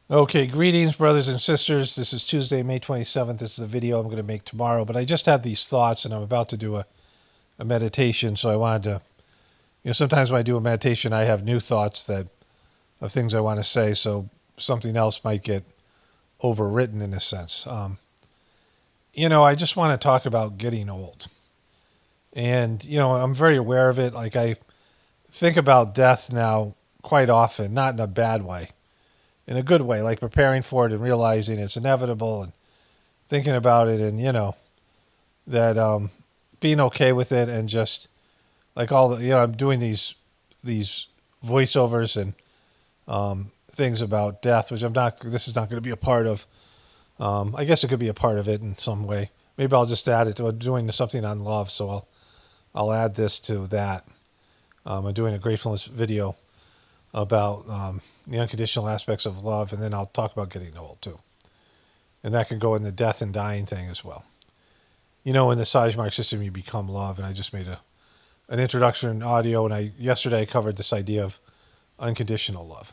Okay, greetings, brothers and sisters. This is Tuesday, May 27th. This is the video I'm going to make tomorrow, but I just had these thoughts and I'm about to do a meditation, so I wanted to, sometimes when I do a meditation, I have new thoughts of things I want to say, so something else might get overwritten in a sense. I just want to talk about getting old. And, I'm very aware of it. Like, I think about death now quite often, not in a bad way, in a good way, like preparing for it and realizing it's inevitable and thinking about it and that being okay with it and just like all the I'm doing these voiceovers and things about death, which I'm not. This is not going to be a part of. I guess it could be a part of it in some way. Maybe I'll just add it to doing something on love. So I'll add this to that. I'm doing a gratefulness video about the unconditional aspects of love, and then I'll talk about getting old too, and that can go in the death and dying thing as well. In the Sajmark system, you become love, and I just made an introduction audio, and yesterday I covered this idea of unconditional love.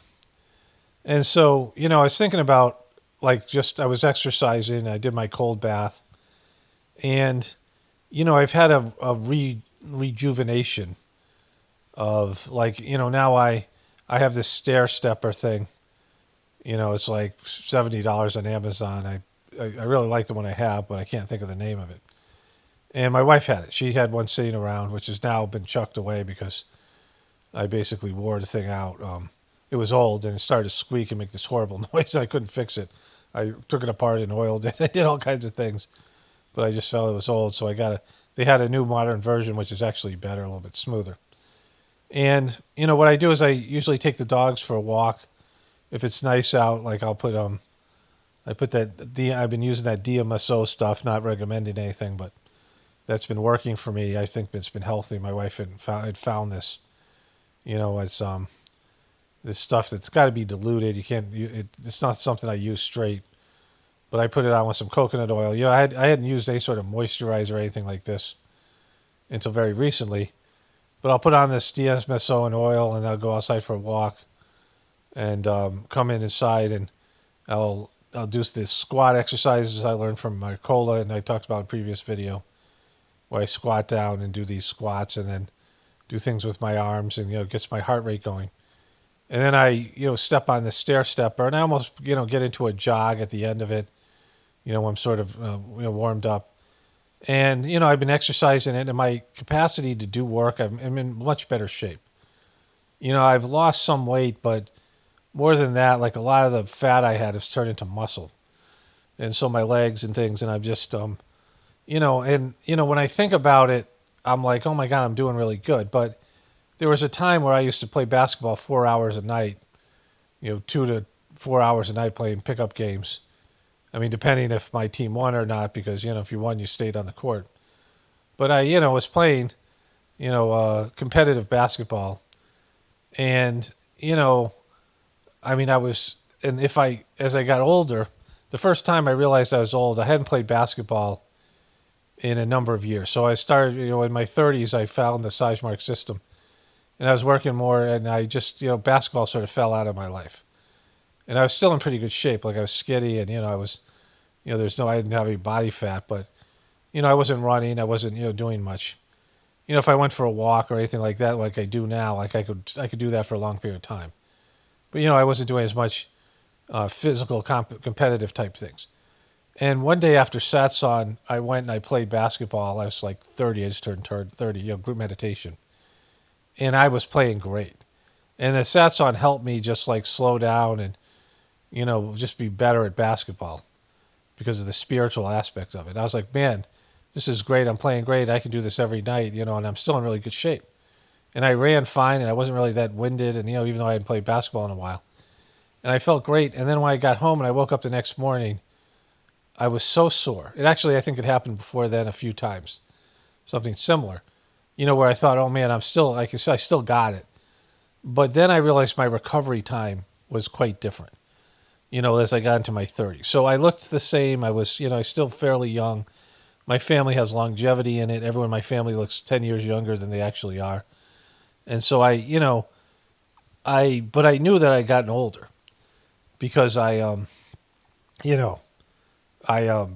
And so, I was thinking about I was exercising, I did my cold bath, and I've had a rejuvenation of now I have this stair stepper thing. It's like $70 on Amazon. I really like the one I have, but I can't think of the name of it. And my wife had it. She had one sitting around, which has now been chucked away because I basically wore the thing out. It was old and it started to squeak and make this horrible noise. I couldn't fix it. I took it apart and oiled it. I did all kinds of things, but I just felt it was old. So they had a new modern version, which is actually better, a little bit smoother. And, what I do is I usually take the dogs for a walk. If it's nice out, like I'll put, I've been using that DMSO stuff, not recommending anything, but that's been working for me. I think it's been healthy. My wife had found this. It's this stuff that's got to be diluted. It's not something I use straight, but I put it on with some coconut oil. I hadn't used any sort of moisturizer or anything like this until very recently. But I'll put on this DMSO and oil, and I'll go outside for a walk, and come inside, and I'll do this squat exercises I learned from Marcola, and I talked about in a previous video, where I squat down and do these squats and then do things with my arms and, it gets my heart rate going. And then I, step on the stair stepper and I almost, get into a jog at the end of it, when I'm sort of, warmed up. And, I've been exercising it and my capacity to do work, I'm in much better shape. I've lost some weight, but more than that, like a lot of the fat I had has turned into muscle. And so my legs and things, and I've just, when I think about it, I'm like, oh my God, I'm doing really good. But there was a time where I used to play basketball 4 hours a night, 2 to 4 hours a night playing pickup games. I mean, depending if my team won or not, because, if you won, you stayed on the court. But I, was playing, competitive basketball. And, I was, and as I got older, the first time I realized I was old, I hadn't played basketball in a number of years. So I started, in my 30s, I found the Sajmark system. And I was working more, and I just, basketball sort of fell out of my life. And I was still in pretty good shape. Like I was skinny, and, I was, I didn't have any body fat, but, I wasn't running. I wasn't, doing much. If I went for a walk or anything like that, like I do now, like I could do that for a long period of time. But, I wasn't doing as much physical, competitive type things. And one day after satsang, I went and I played basketball. I was like 30. I just turned 30, group meditation. And I was playing great. And the satsang helped me just like slow down and, just be better at basketball because of the spiritual aspect of it. I was like, man, this is great. I'm playing great. I can do this every night, and I'm still in really good shape. And I ran fine, and I wasn't really that winded, and, even though I hadn't played basketball in a while. And I felt great. And then when I got home and I woke up the next morning, I was so sore. I think it happened before then a few times, something similar, where I thought, oh man, I still got it. But then I realized my recovery time was quite different, as I got into my 30s. So I looked the same. I was, still fairly young. My family has longevity in it. Everyone in my family looks 10 years younger than they actually are. And so but I knew that I'd gotten older because you know, I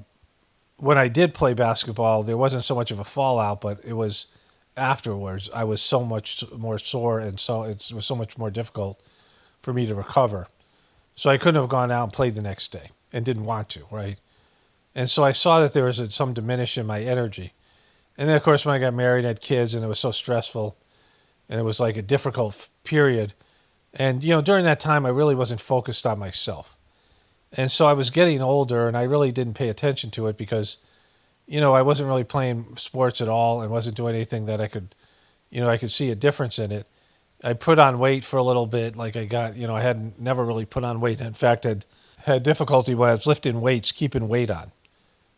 when I did play basketball, there wasn't so much of a fallout, but it was afterwards. I was so much more sore, and so it was so much more difficult for me to recover. So I couldn't have gone out and played the next day, and didn't want to, right? And so I saw that there was some diminish in my energy. And then, of course, when I got married, I had kids, and it was so stressful, and it was like a difficult period. And during that time, I really wasn't focused on myself. And so I was getting older, and I really didn't pay attention to it because, I wasn't really playing sports at all and wasn't doing anything that I could see a difference in it. I put on weight for a little bit. Like I hadn't never really put on weight. In fact, had difficulty when I was lifting weights, keeping weight on.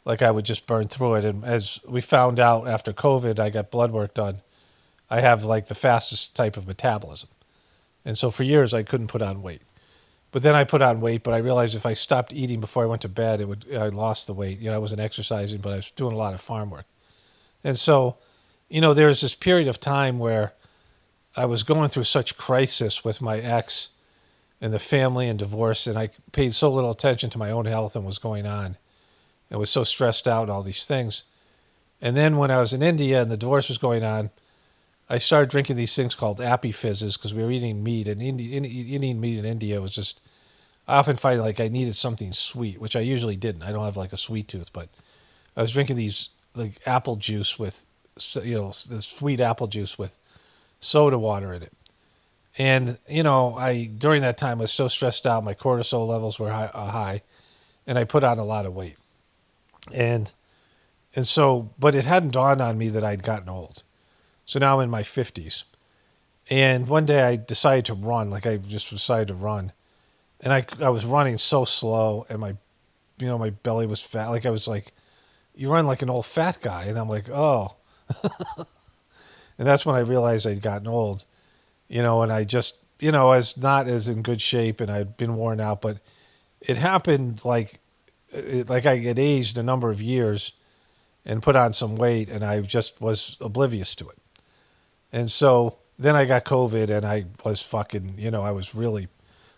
Like I would just burn through it. And as we found out after COVID, I got blood work done. I have like the fastest type of metabolism. And so for years, I couldn't put on weight. But then I put on weight, but I realized if I stopped eating before I went to bed, I lost the weight. I wasn't exercising, but I was doing a lot of farm work. And so, there was this period of time where I was going through such crisis with my ex and the family and divorce, and I paid so little attention to my own health and what was going on. I was so stressed out and all these things. And then when I was in India and the divorce was going on, I started drinking these things called appy fizzes because we were eating meat, and eating meat in India was just, I often find like I needed something sweet, which I usually didn't. I don't have like a sweet tooth, but I was drinking these like apple juice with, this sweet apple juice with soda water in it. And, I, during that time, was so stressed out. My cortisol levels were high, and I put on a lot of weight. And so, but it hadn't dawned on me that I'd gotten old. So now I'm in my 50s. And one day I decided to run, like I just decided to run. And I was running so slow, and my belly was fat. Like I was like, you run like an old fat guy. And I'm like, oh. And that's when I realized I'd gotten old, and I just, I was not as in good shape, and I'd been worn out. But it happened like I had aged a number of years and put on some weight, and I just was oblivious to it. And so then I got COVID, and I was fucking, I was really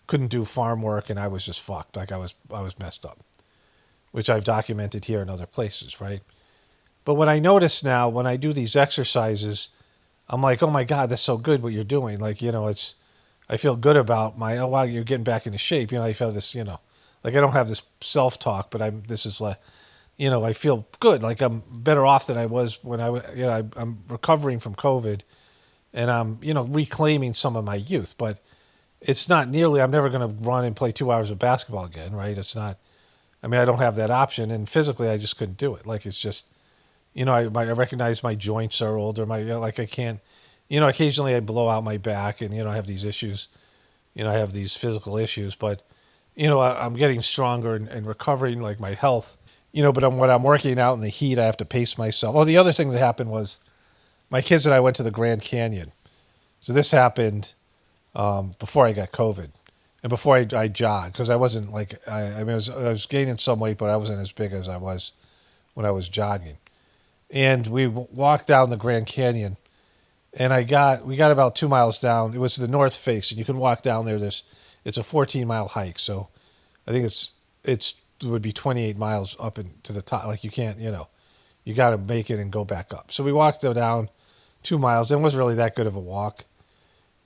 couldn't do farm work, and I was just fucked. Like I was messed up, which I've documented here in other places, right? But what I notice now when I do these exercises, I'm like, oh my God, that's so good what you're doing. Like, I feel good about oh wow, you're getting back into shape. I feel this, like I don't have this self-talk, but this is like, I feel good. Like I'm better off than I was when I'm recovering from COVID, and I'm, reclaiming some of my youth. But it's not nearly, I'm never going to run and play 2 hours of basketball again, right? It's not, I don't have that option. And physically, I just couldn't do it. Like, it's just, I recognize my joints are older. Like I can't, occasionally I blow out my back, and, I have these issues, I have these physical issues, but, I'm getting stronger and recovering like my health, but when I'm working out in the heat, I have to pace myself. Oh, the other thing that happened was my kids and I went to the Grand Canyon. So this happened before I got COVID and before I jogged, because I wasn't like, I was gaining some weight, but I wasn't as big as I was when I was jogging. And we walked down the Grand Canyon, and we got about 2 miles down. It was the north face, and you can walk down there. It's a 14-mile hike. So I think it would be 28 miles up to the top. Like you can't, you got to make it and go back up. So we walked down 2 miles. It wasn't really that good of a walk.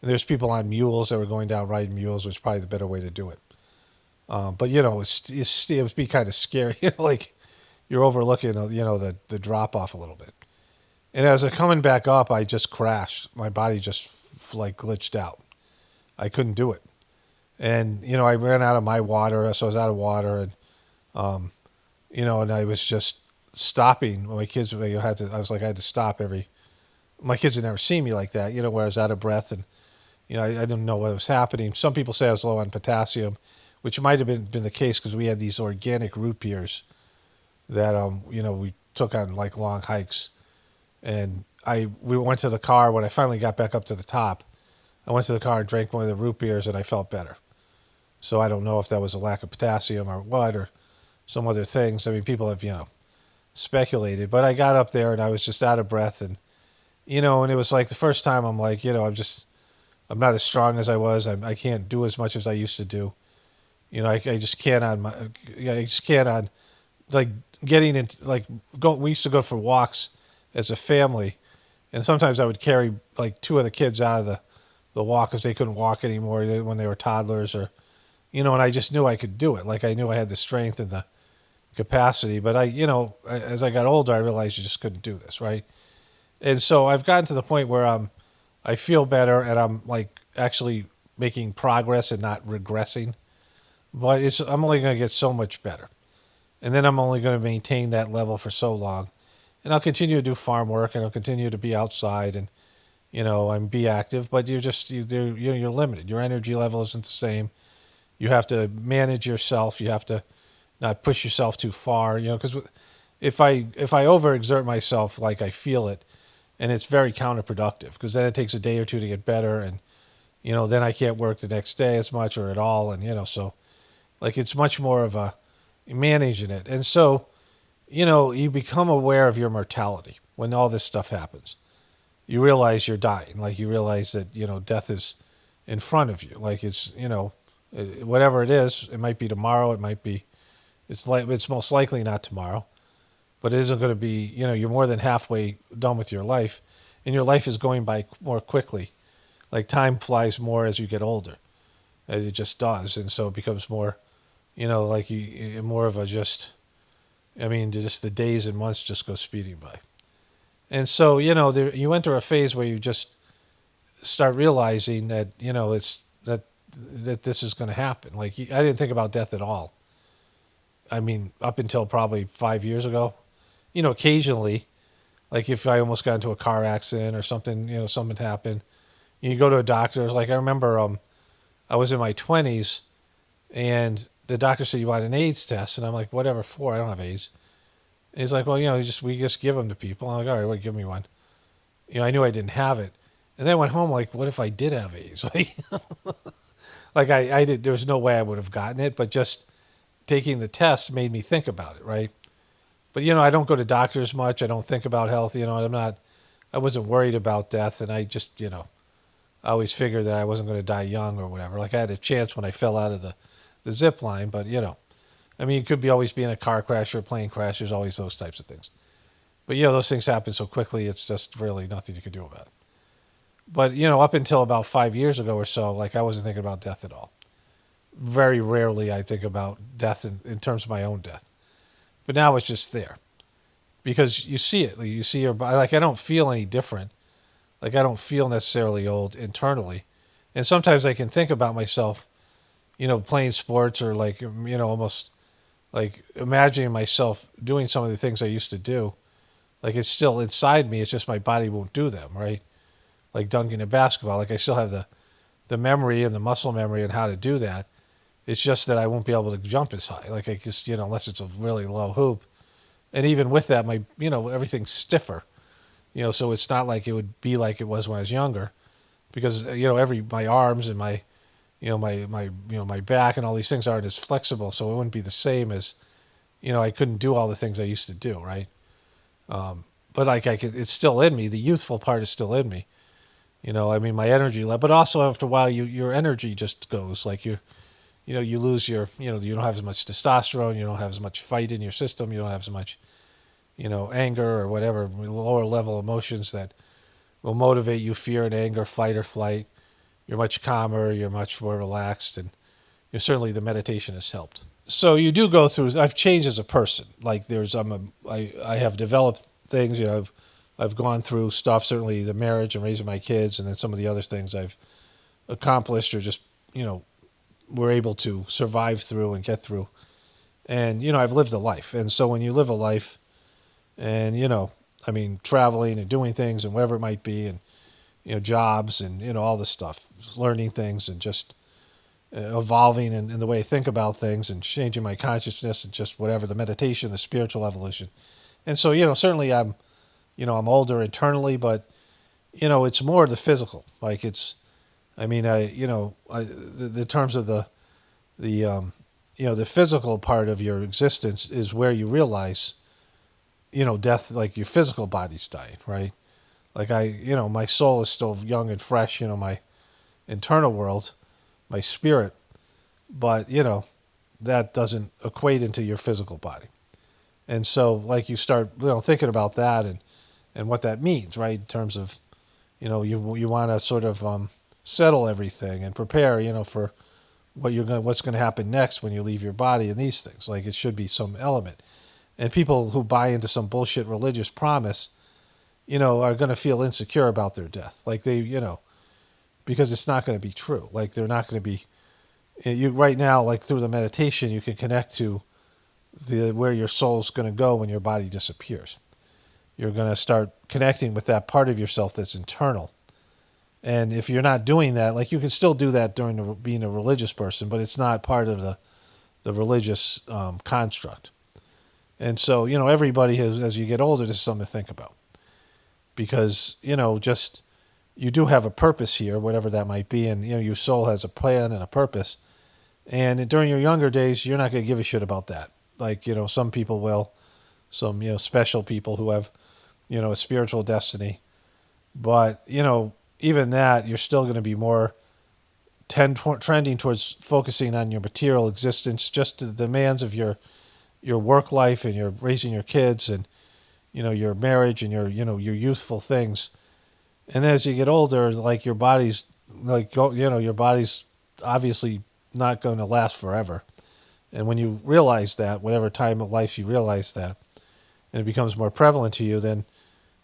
And there's people on mules that were going down riding mules, which is probably the better way to do it. But it would be kind of scary. Like you're overlooking, the drop off a little bit. And as I'm coming back up, I just crashed. My body just like glitched out. I couldn't do it. And, I ran out of my water, so I was out of water. And, and I was just stopping. My kids, I had to stop my kids had never seen me like that, where I was out of breath. And, I didn't know what was happening. Some people say I was low on potassium, which might have been the case because we had these organic root beers that, we took on like long hikes. And we went to the car. When I finally got back up to the top, I went to the car and drank one of the root beers, and I felt better. So I don't know if that was a lack of potassium or what, or some other things. People have, speculated. But I got up there, and I was just out of breath. And, and it was like the first time I'm like, I'm not as strong as I was. I can't do as much as I used to do. I just can't on my, I just can't on like getting into like go. We used to go for walks as a family, and sometimes I would carry like two of the kids out of the walk because they couldn't walk anymore when they were toddlers, or and I just knew I could do it. Like I knew I had the strength and the capacity, but as I got older, I realized you just couldn't do this, right? And so I've gotten to the point where I feel better and I'm like actually making progress and not regressing. But I'm only going to get so much better, and then I'm only going to maintain that level for so long, and I'll continue to do farm work and I'll continue to be outside and and be active. But you're limited. Your energy level isn't the same. You have to manage yourself. You have to not push yourself too far. Because if I overexert myself, like I feel it, and it's very counterproductive because then it takes a day or two to get better, and then I can't work the next day as much or at all, and so like it's much more of a managing it, and so you become aware of your mortality when all this stuff happens. You realize you're dying, like you realize that death is in front of you, like it's whatever it is. It might be tomorrow. It might be. It's most likely not tomorrow, but it isn't going to be. You're more than halfway done with your life, and your life is going by more quickly. Like time flies more as you get older. It just does, and so it becomes more, like more of a just. I mean, just the days and months just go speeding by, and so you enter a phase where you just start realizing that it's that this is going to happen. Like I didn't think about death at all. I mean, up until probably 5 years ago, occasionally, like if I almost got into a car accident or something, something happened, you go to a doctor. It's like I remember, I was in my 20s, and the doctor said you want an AIDS test, and I'm like, whatever for? I don't have AIDS. And he's like, well, we just give them to people. I'm like, all right, well, give me one. I knew I didn't have it, and then I went home like, what if I did have AIDS? Like I did. There was no way I would have gotten it, but just taking the test made me think about it, right? But I don't go to doctors much. I don't think about health. I wasn't worried about death, and I just I always figured that I wasn't going to die young or whatever. Like I had a chance when I fell out of the zip line, but I mean, it could be always be in a car crash or a plane crash. There's always those types of things. But those things happen so quickly. It's just really nothing you can do about it. But up until about 5 years ago or so, like I wasn't thinking about death at all. Very rarely I think about death in terms of my own death. But now it's just there because you see it. Like you see your body. Like I don't feel any different. Like I don't feel necessarily old internally. And sometimes I can think about myself, playing sports or like almost like imagining myself doing some of the things I used to do. Like it's still inside me. It's just my body won't do them, right? Like dunking a basketball. Like I still have the memory and the muscle memory and how to do that. It's just that I won't be able to jump as high. Like I just, unless it's a really low hoop. And even with that, my, everything's stiffer. So it's not like it would be like it was when I was younger, because my arms and my, my back and all these things aren't as flexible. So it wouldn't be the same as, I couldn't do all the things I used to do, right? But like it's still in me. The youthful part is still in me. I mean, my energy level, but also after a while, your energy just goes. Like you lose your, you don't have as much testosterone. You don't have as much fight in your system. You don't have as much, anger or whatever, lower level emotions that will motivate you, fear and anger, fight or flight. You're much calmer. You're much more relaxed. And certainly the meditation has helped. So you do go through, I've changed as a person. Like I have developed things, I've gone through stuff, certainly the marriage and raising my kids, and then some of the other things I've accomplished or just, were able to survive through and get through. And, I've lived a life. And so when you live a life and, I mean, traveling and doing things and whatever it might be, and, jobs and, all this stuff, learning things and just evolving in the way I think about things and changing my consciousness and just whatever, the meditation, the spiritual evolution. And so, certainly I'm older internally, but, it's more the physical. Like the terms of the physical part of your existence is where you realize, death, like your physical body's dying, right? Like my soul is still young and fresh, my internal world, my spirit, but, that doesn't equate into your physical body. And so, like, you start, thinking about that and what that means, right? In terms of, you want to sort of settle everything and prepare, for what's going to happen next when you leave your body and these things. Like, it should be some element. And people who buy into some bullshit religious promise, are going to feel insecure about their death. Like because it's not going to be true. Like, they're not going to be, right now, like through the meditation, you can connect to where your soul's going to go when your body disappears. You're going to start connecting with that part of yourself that's internal. And if you're not doing that, like, you can still do that during being a religious person, but it's not part of the religious construct. And so, everybody has, as you get older, this is something to think about. Because, just, you do have a purpose here, whatever that might be. And, your soul has a plan and a purpose. And during your younger days, you're not going to give a shit about that. Like, some people will, some, special people who have, a spiritual destiny. But, even that, you're still going to be more trending towards focusing on your material existence, just the demands of your work life and your raising your kids and, your marriage and your youthful things. And as you get older, like, your body's your body's obviously not going to last forever. And when you realize that, whatever time of life you realize that, and it becomes more prevalent to you, then,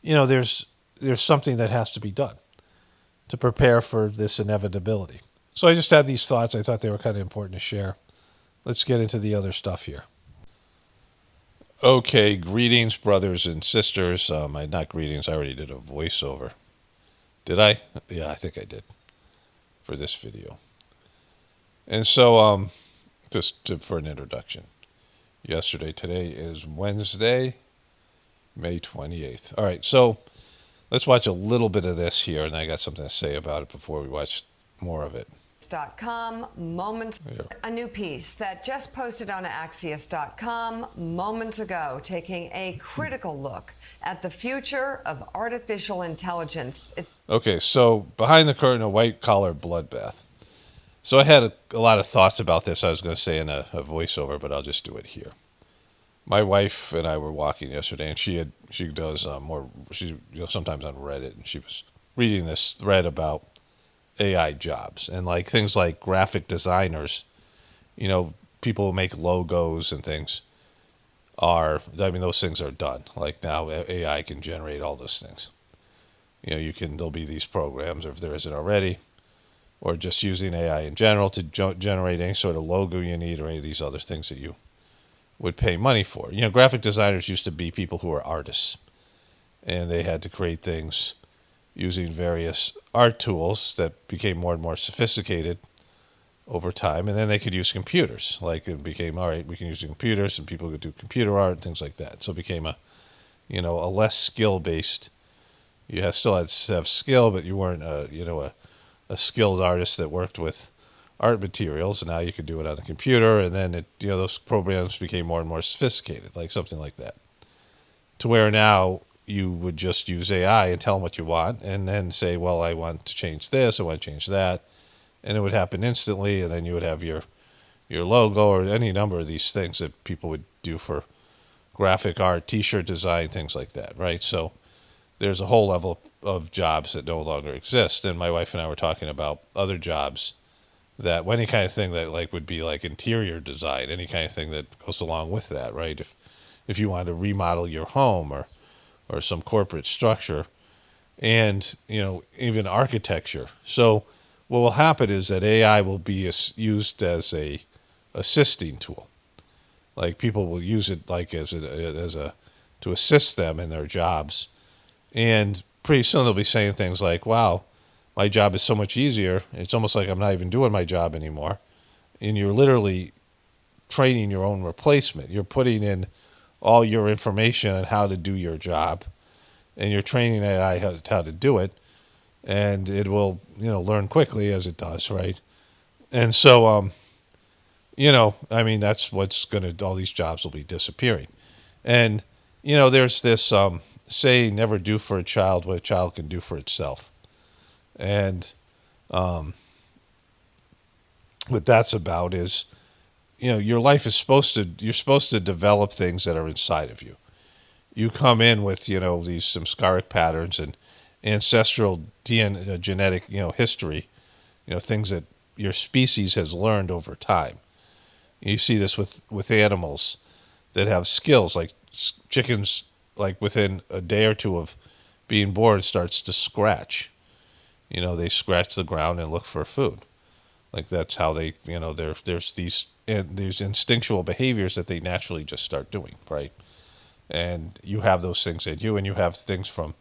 there's something that has to be done to prepare for this inevitability. So I just had these thoughts. I thought they were kind of important to share. Let's get into the other stuff here. Okay, greetings, brothers and sisters. Not greetings, I already did a voiceover. Did I? Yeah, I think I did for this video. And so, for an introduction. Today is Wednesday, May 28th. All right, so let's watch a little bit of this here, and I got something to say about it before we watch more of it. .com moments a new piece that just posted on Axios.com moments ago, taking a critical look at the future of artificial intelligence. Okay, so behind the curtain, a white-collar bloodbath. So I had a lot of thoughts about this. I was going to say in a voiceover, but I'll just do it here. My wife and I were walking yesterday, and she does she's sometimes on Reddit, and she was reading this thread about AI jobs and like things like graphic designers, people who make logos and things those things are done. Like, now AI can generate all those things. There'll be these programs, or if there isn't already, or just using AI in general to generate any sort of logo you need or any of these other things that you would pay money for. Graphic designers used to be people who were artists, and they had to create things using various art tools that became more and more sophisticated over time, and then they could use computers. Like, it became, all right, we can use computers, and people could do computer art and things like that. So it became a less skill-based. You still had to have skill, but you weren't a skilled artist that worked with art materials, and now you could do it on the computer, and then those programs became more and more sophisticated, like something like that. To where now you would just use AI and tell them what you want, and then say, well, I want to change this, I want to change that, and it would happen instantly, and then you would have your logo or any number of these things that people would do for graphic art, t-shirt design, things like that, right? So there's a whole level of jobs that no longer exist, and my wife and I were talking about other jobs that any kind of thing that would be like interior design, any kind of thing that goes along with that, right? If you wanted to remodel your home or some corporate structure, and even architecture. So what will happen is that AI will be used as a assisting tool. Like, people will use it like to assist them in their jobs, and pretty soon they'll be saying things like, "Wow, my job is so much easier. It's almost like I'm not even doing my job anymore." And you're literally training your own replacement. You're putting in all your information on how to do your job, and you're training AI how to do it, and it will, learn quickly as it does, right? And so, that's what's all these jobs will be disappearing. And, there's this saying, never do for a child what a child can do for itself. And what that's about is, your life is you're supposed to develop things that are inside of you. You come in with, these samskaric patterns and ancestral DNA, genetic, history, things that your species has learned over time. You see this with animals that have skills, like chickens, like within a day or two of being born, starts to scratch. They scratch the ground and look for food. Like that's how they, there's these instinctual behaviors that they naturally just start doing, right? And you have those things in you, and you have things from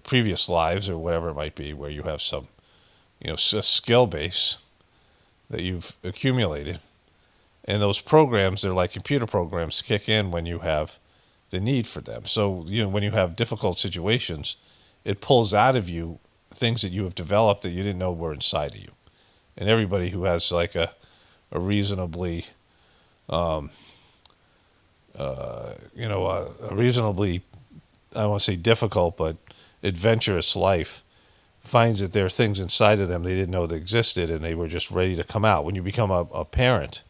previous lives or whatever it might be, where you have some, a skill base that you've accumulated. And those programs, they're like computer programs, kick in when you have the need for them. So, when you have difficult situations, it pulls out of you things that you have developed that you didn't know were inside of you. And everybody who has like a reasonably, a reasonably, I don't want to say difficult, but adventurous life finds that there are things inside of them they didn't know that existed, and they were just ready to come out. When you become a parent,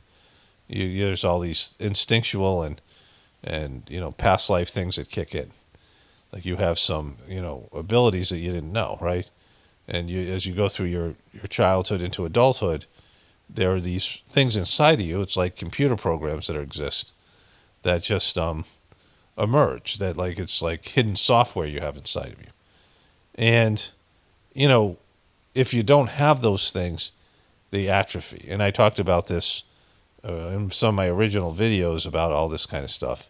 there's all these instinctual and past life things that kick in. Like you have some abilities that you didn't know, right? And as you go through your childhood into adulthood, there are these things inside of you. It's like computer programs that exist that just emerge. That like it's like hidden software you have inside of you. And if you don't have those things, they atrophy. And I talked about this in some of my original videos about all this kind of stuff.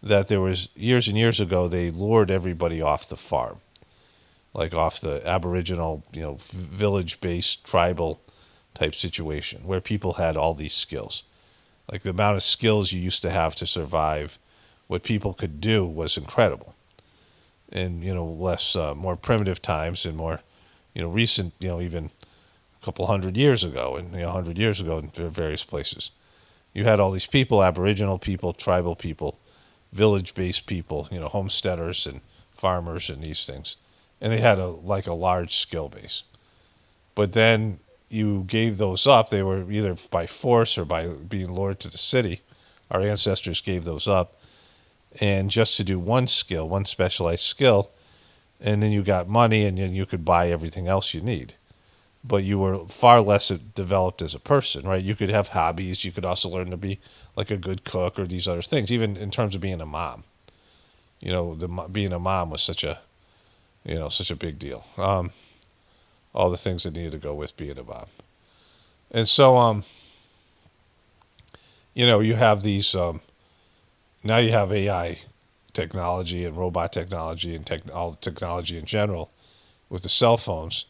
That there was years and years ago, they lured everybody off the farm, like off the Aboriginal, village-based tribal type situation where people had all these skills. Like the amount of skills you used to have to survive, what people could do was incredible. In less more primitive times and more recent, even a couple hundred years ago and 100 years ago in various places, you had all these people, Aboriginal people, tribal people, village-based people, homesteaders and farmers and these things, and they had a large skill base. But then you gave those up. They were either by force or by being lured to the city. Our ancestors gave those up, and just to do one skill, one specialized skill, and then you got money, and then you could buy everything else you need. But you were far less developed as a person, right? You could have hobbies. You could also learn to be like a good cook or these other things, even in terms of being a mom. Being a mom was such a big deal. All the things that needed to go with being a mom. And so, you have these, now you have AI technology and robot technology and all technology in general with the cell phones,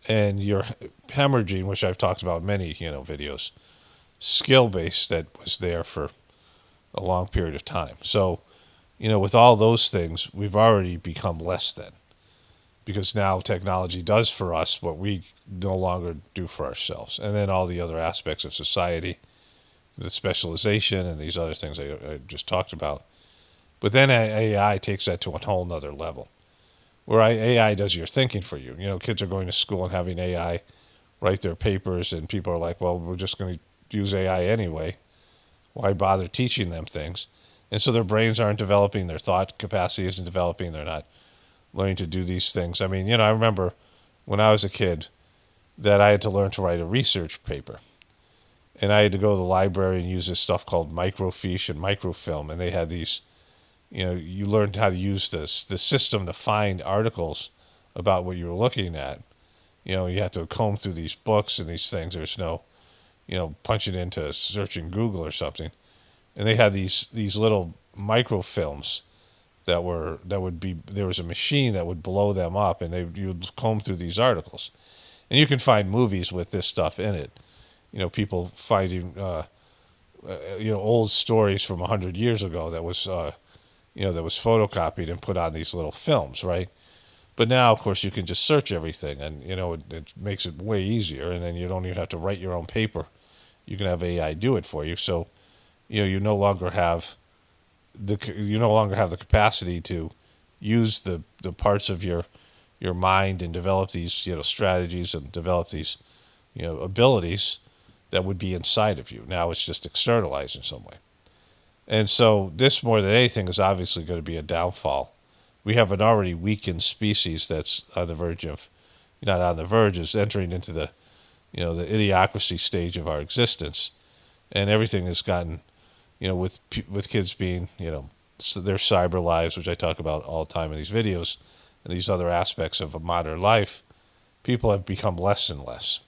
and you're hemorrhaging, which I've talked about in many, videos, skill base that was there for a long period of time. So, with all those things, we've already become less than, because now technology does for us what we no longer do for ourselves. And then all the other aspects of society, the specialization and these other things I just talked about. But then AI takes that to a whole nother level, where AI does your thinking for you. Kids are going to school and having AI write their papers, and people are like, well, we're just going to use AI anyway. Why bother teaching them things? And so their brains aren't developing, their thought capacity isn't developing, they're not learning to do these things. I mean, I remember when I was a kid that I had to learn to write a research paper. And I had to go to the library and use this stuff called microfiche and microfilm. And they had these, you learned how to use the system to find articles about what you were looking at. You had to comb through these books and these things. There's no, punching into searching Google or something. And they had these little microfilms there was a machine that would blow them up, and you'd comb through these articles. And you can find movies with this stuff in it. People finding, old stories from 100 years ago that was, that was photocopied and put on these little films, right? But now, of course, you can just search everything, and, it makes it way easier, and then you don't even have to write your own paper. You can have AI do it for you. So, you no longer have the capacity to use the parts of your mind and develop these, strategies and develop these, abilities that would be inside of you. Now it's just externalized in some way. And so this, more than anything, is obviously going to be a downfall. We have an already weakened species that's on the verge of, not on the verge, is entering into the, the idiocracy stage of our existence. And everything has gotten, with kids being, their cyber lives, which I talk about all the time in these videos, and these other aspects of a modern life, people have become less and less.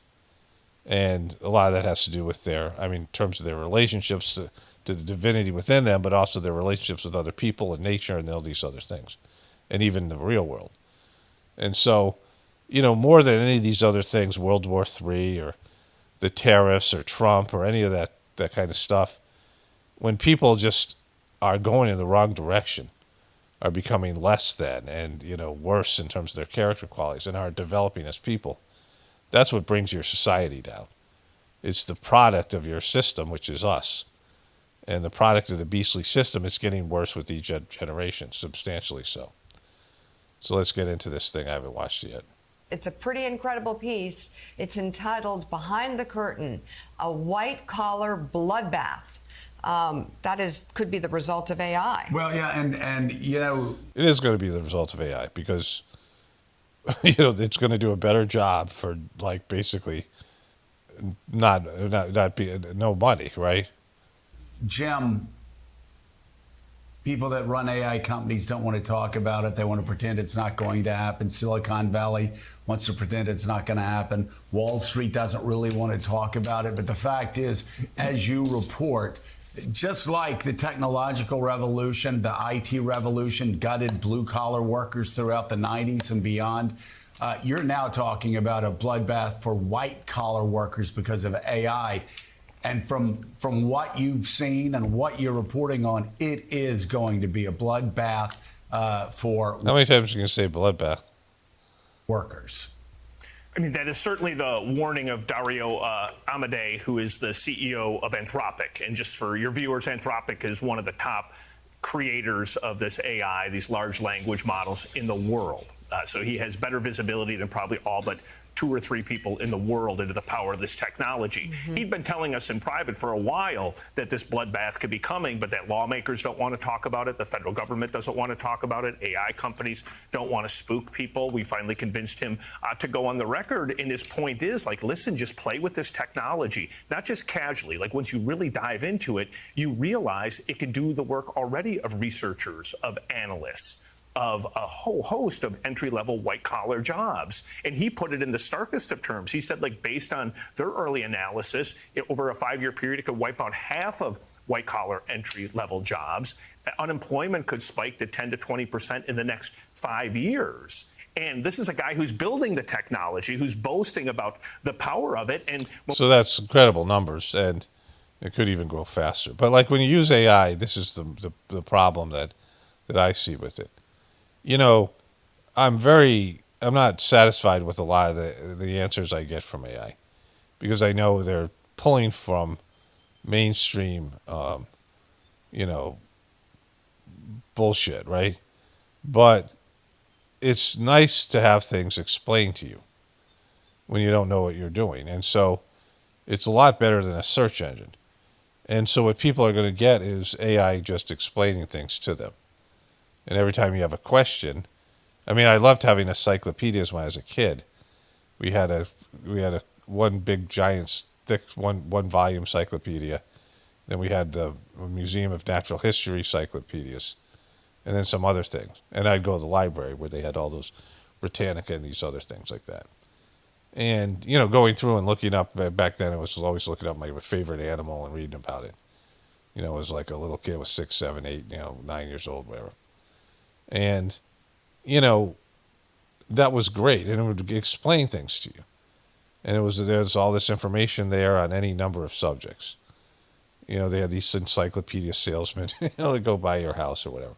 And a lot of that has to do with in terms of their relationships to the divinity within them, but also their relationships with other people and nature and all these other things, and even the real world. And so, more than any of these other things, World War III or the tariffs or Trump or any of that kind of stuff, when people just are going in the wrong direction, are becoming less than and, worse in terms of their character qualities and are developing as people, that's what brings your society down. It's the product of your system, which is us. And the product of the beastly system is getting worse with each generation, substantially so. So let's get into this thing. I haven't watched it yet. It's a pretty incredible piece. It's entitled Behind the Curtain, a white-collar bloodbath. Could be the result of AI. Well, yeah, and it is going to be the result of AI because, it's going to do a better job for, basically not be no money, right? Jim, people that run AI companies don't want to talk about it. They want to pretend it's not going to happen. Silicon Valley wants to pretend it's not going to happen. Wall Street doesn't really want to talk about it. But the fact is, as you report, just like the technological revolution, the IT revolution gutted blue-collar workers throughout the 90s and beyond, you're now talking about a bloodbath for white-collar workers because of AI. And from what you've seen and what you're reporting on, it is going to be a bloodbath for... How many times are you going to say bloodbath? Workers. I mean, that is certainly the warning of Dario Amodei, who is the CEO of Anthropic. And just for your viewers, Anthropic is one of the top creators of this AI, these large language models in the world. So he has better visibility than probably all but 2 or 3 people in the world into the power of this technology. He'd been telling us in private for a while that this bloodbath could be coming, but that lawmakers don't want to talk about it. The federal government doesn't want to talk about it. AI companies don't want to spook people. We finally convinced him to go on the record. And his point is, listen, just play with this technology, not just casually. Once you really dive into it, you realize it can do the work already of researchers, of analysts, of a whole host of entry-level white-collar jobs. And he put it in the starkest of terms. He said, based on their early analysis, over a 5-year period, it could wipe out half of white-collar entry-level jobs. Unemployment could spike to 10 to 20% in the next 5 years. And this is a guy who's building the technology, who's boasting about the power of it. And so that's incredible numbers, and it could even grow faster. But when you use AI, this is the problem that I see with it. I'm not satisfied with a lot of the answers I get from AI because I know they're pulling from mainstream, bullshit, right? But it's nice to have things explained to you when you don't know what you're doing. And so it's a lot better than a search engine. And so what people are going to get is AI just explaining things to them. And every time you have a question, I loved having encyclopedias when I was a kid. We had a one big giant thick one volume encyclopedia. Then we had the Museum of Natural History encyclopedias, and then some other things. And I'd go to the library where they had all those Britannica and these other things like that. And going through and looking up back then, it was always looking up my favorite animal and reading about it. It was like a little kid was 6, 7, 8, 9 years old, whatever. And, that was great. And it would explain things to you. And there's all this information there on any number of subjects. They had these encyclopedia salesmen, that go by your house or whatever.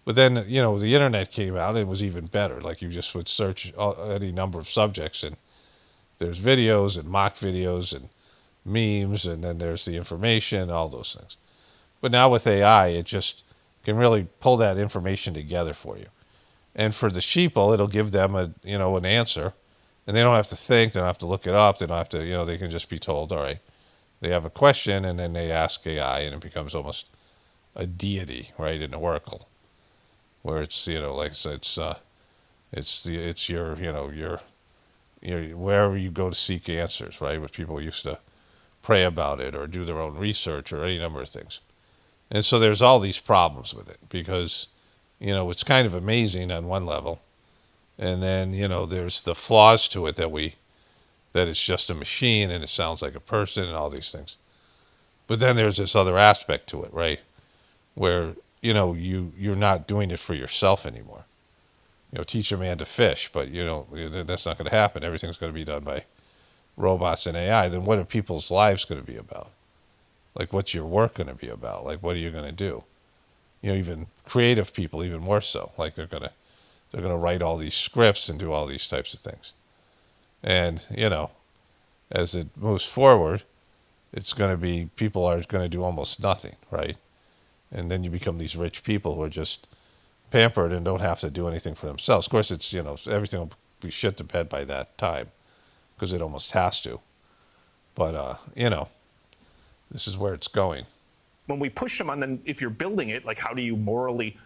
But then, the internet came out and it was even better. You just would search any number of subjects and there's videos and mock videos and memes and then there's the information, all those things. But now with AI, it just can really pull that information together for you. And for the sheeple, it'll give them an answer, And they don't have to think, they don't have to look it up, they don't have to, they can just be told, all right, they have a question, and then they ask AI, and it becomes almost a deity, right, an oracle, where it's, like I said, it's your, wherever you go to seek answers, right, where people used to pray about it or do their own research or any number of things. And so there's all these problems with it because, it's kind of amazing on one level. And then, there's the flaws to it that it's just a machine and it sounds like a person and all these things. But then there's this other aspect to it, right? Where, you're not doing it for yourself anymore. Teach a man to fish, but, that's not going to happen. Everything's going to be done by robots and AI. Then what are people's lives going to be about? Like, what's your work going to be about? Like, what are you going to do? Even creative people, even more so. Like, they're going to write all these scripts and do all these types of things. And, as it moves forward, it's going to be, people are going to do almost nothing, right? And then you become these rich people who are just pampered and don't have to do anything for themselves. Of course, it's, everything will be shit to bed by that time because it almost has to. But, this is where it's going. When we push them on, then if you're building it, like how do you morally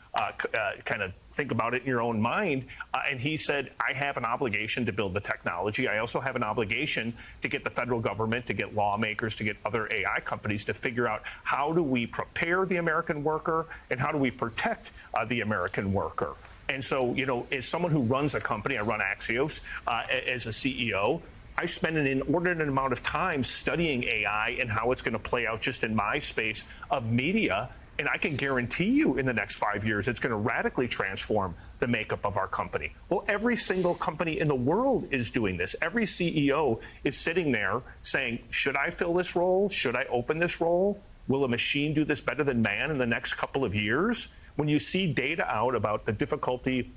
kind of think about it in your own mind? And he said, I have an obligation to build the technology. I also have an obligation to get the federal government, to get lawmakers, to get other AI companies to figure out how do we prepare the American worker and how do we protect the American worker. And so, as someone who runs a company, I run Axios as a CEO, I spend an inordinate amount of time studying AI and how it's going to play out just in my space of media. And I can guarantee you in the next 5 years, it's going to radically transform the makeup of our company. Well, every single company in the world is doing this. Every CEO is sitting there saying, should I fill this role? Should I open this role? Will a machine do this better than man in the next couple of years? When you see data out about the difficulty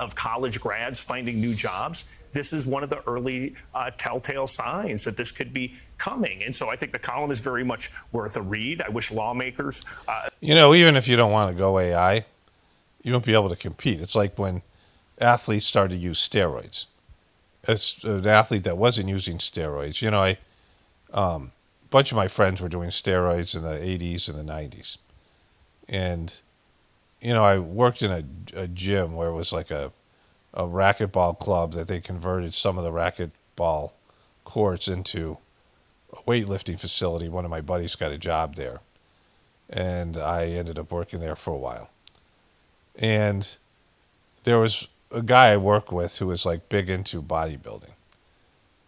of college grads finding new jobs, this is one of the early telltale signs that this could be coming. And so I think the column is very much worth a read. I wish lawmakers... even if you don't want to go AI, you won't be able to compete. It's like when athletes started to use steroids. As an athlete that wasn't using steroids, a bunch of my friends were doing steroids in the 80s and the 90s. And I worked in a gym where it was like a racquetball club that they converted some of the racquetball courts into a weightlifting facility. One of my buddies got a job there, and I ended up working there for a while. And there was a guy I worked with who was like big into bodybuilding,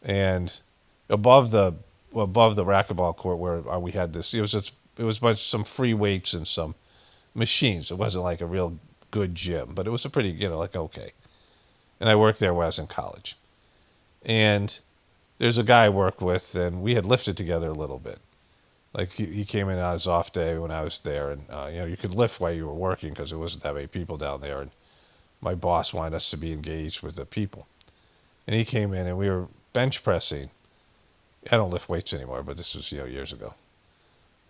and above the racquetball court where we had this, it was some free weights and some machines. It wasn't like a real good gym, but it was a pretty, okay. And I worked there when I was in college. And there's a guy I worked with, and we had lifted together a little bit. Like, he came in on his off day when I was there, and, you could lift while you were working because there wasn't that many people down there, and my boss wanted us to be engaged with the people. And he came in, and we were bench pressing. I don't lift weights anymore, but this was, years ago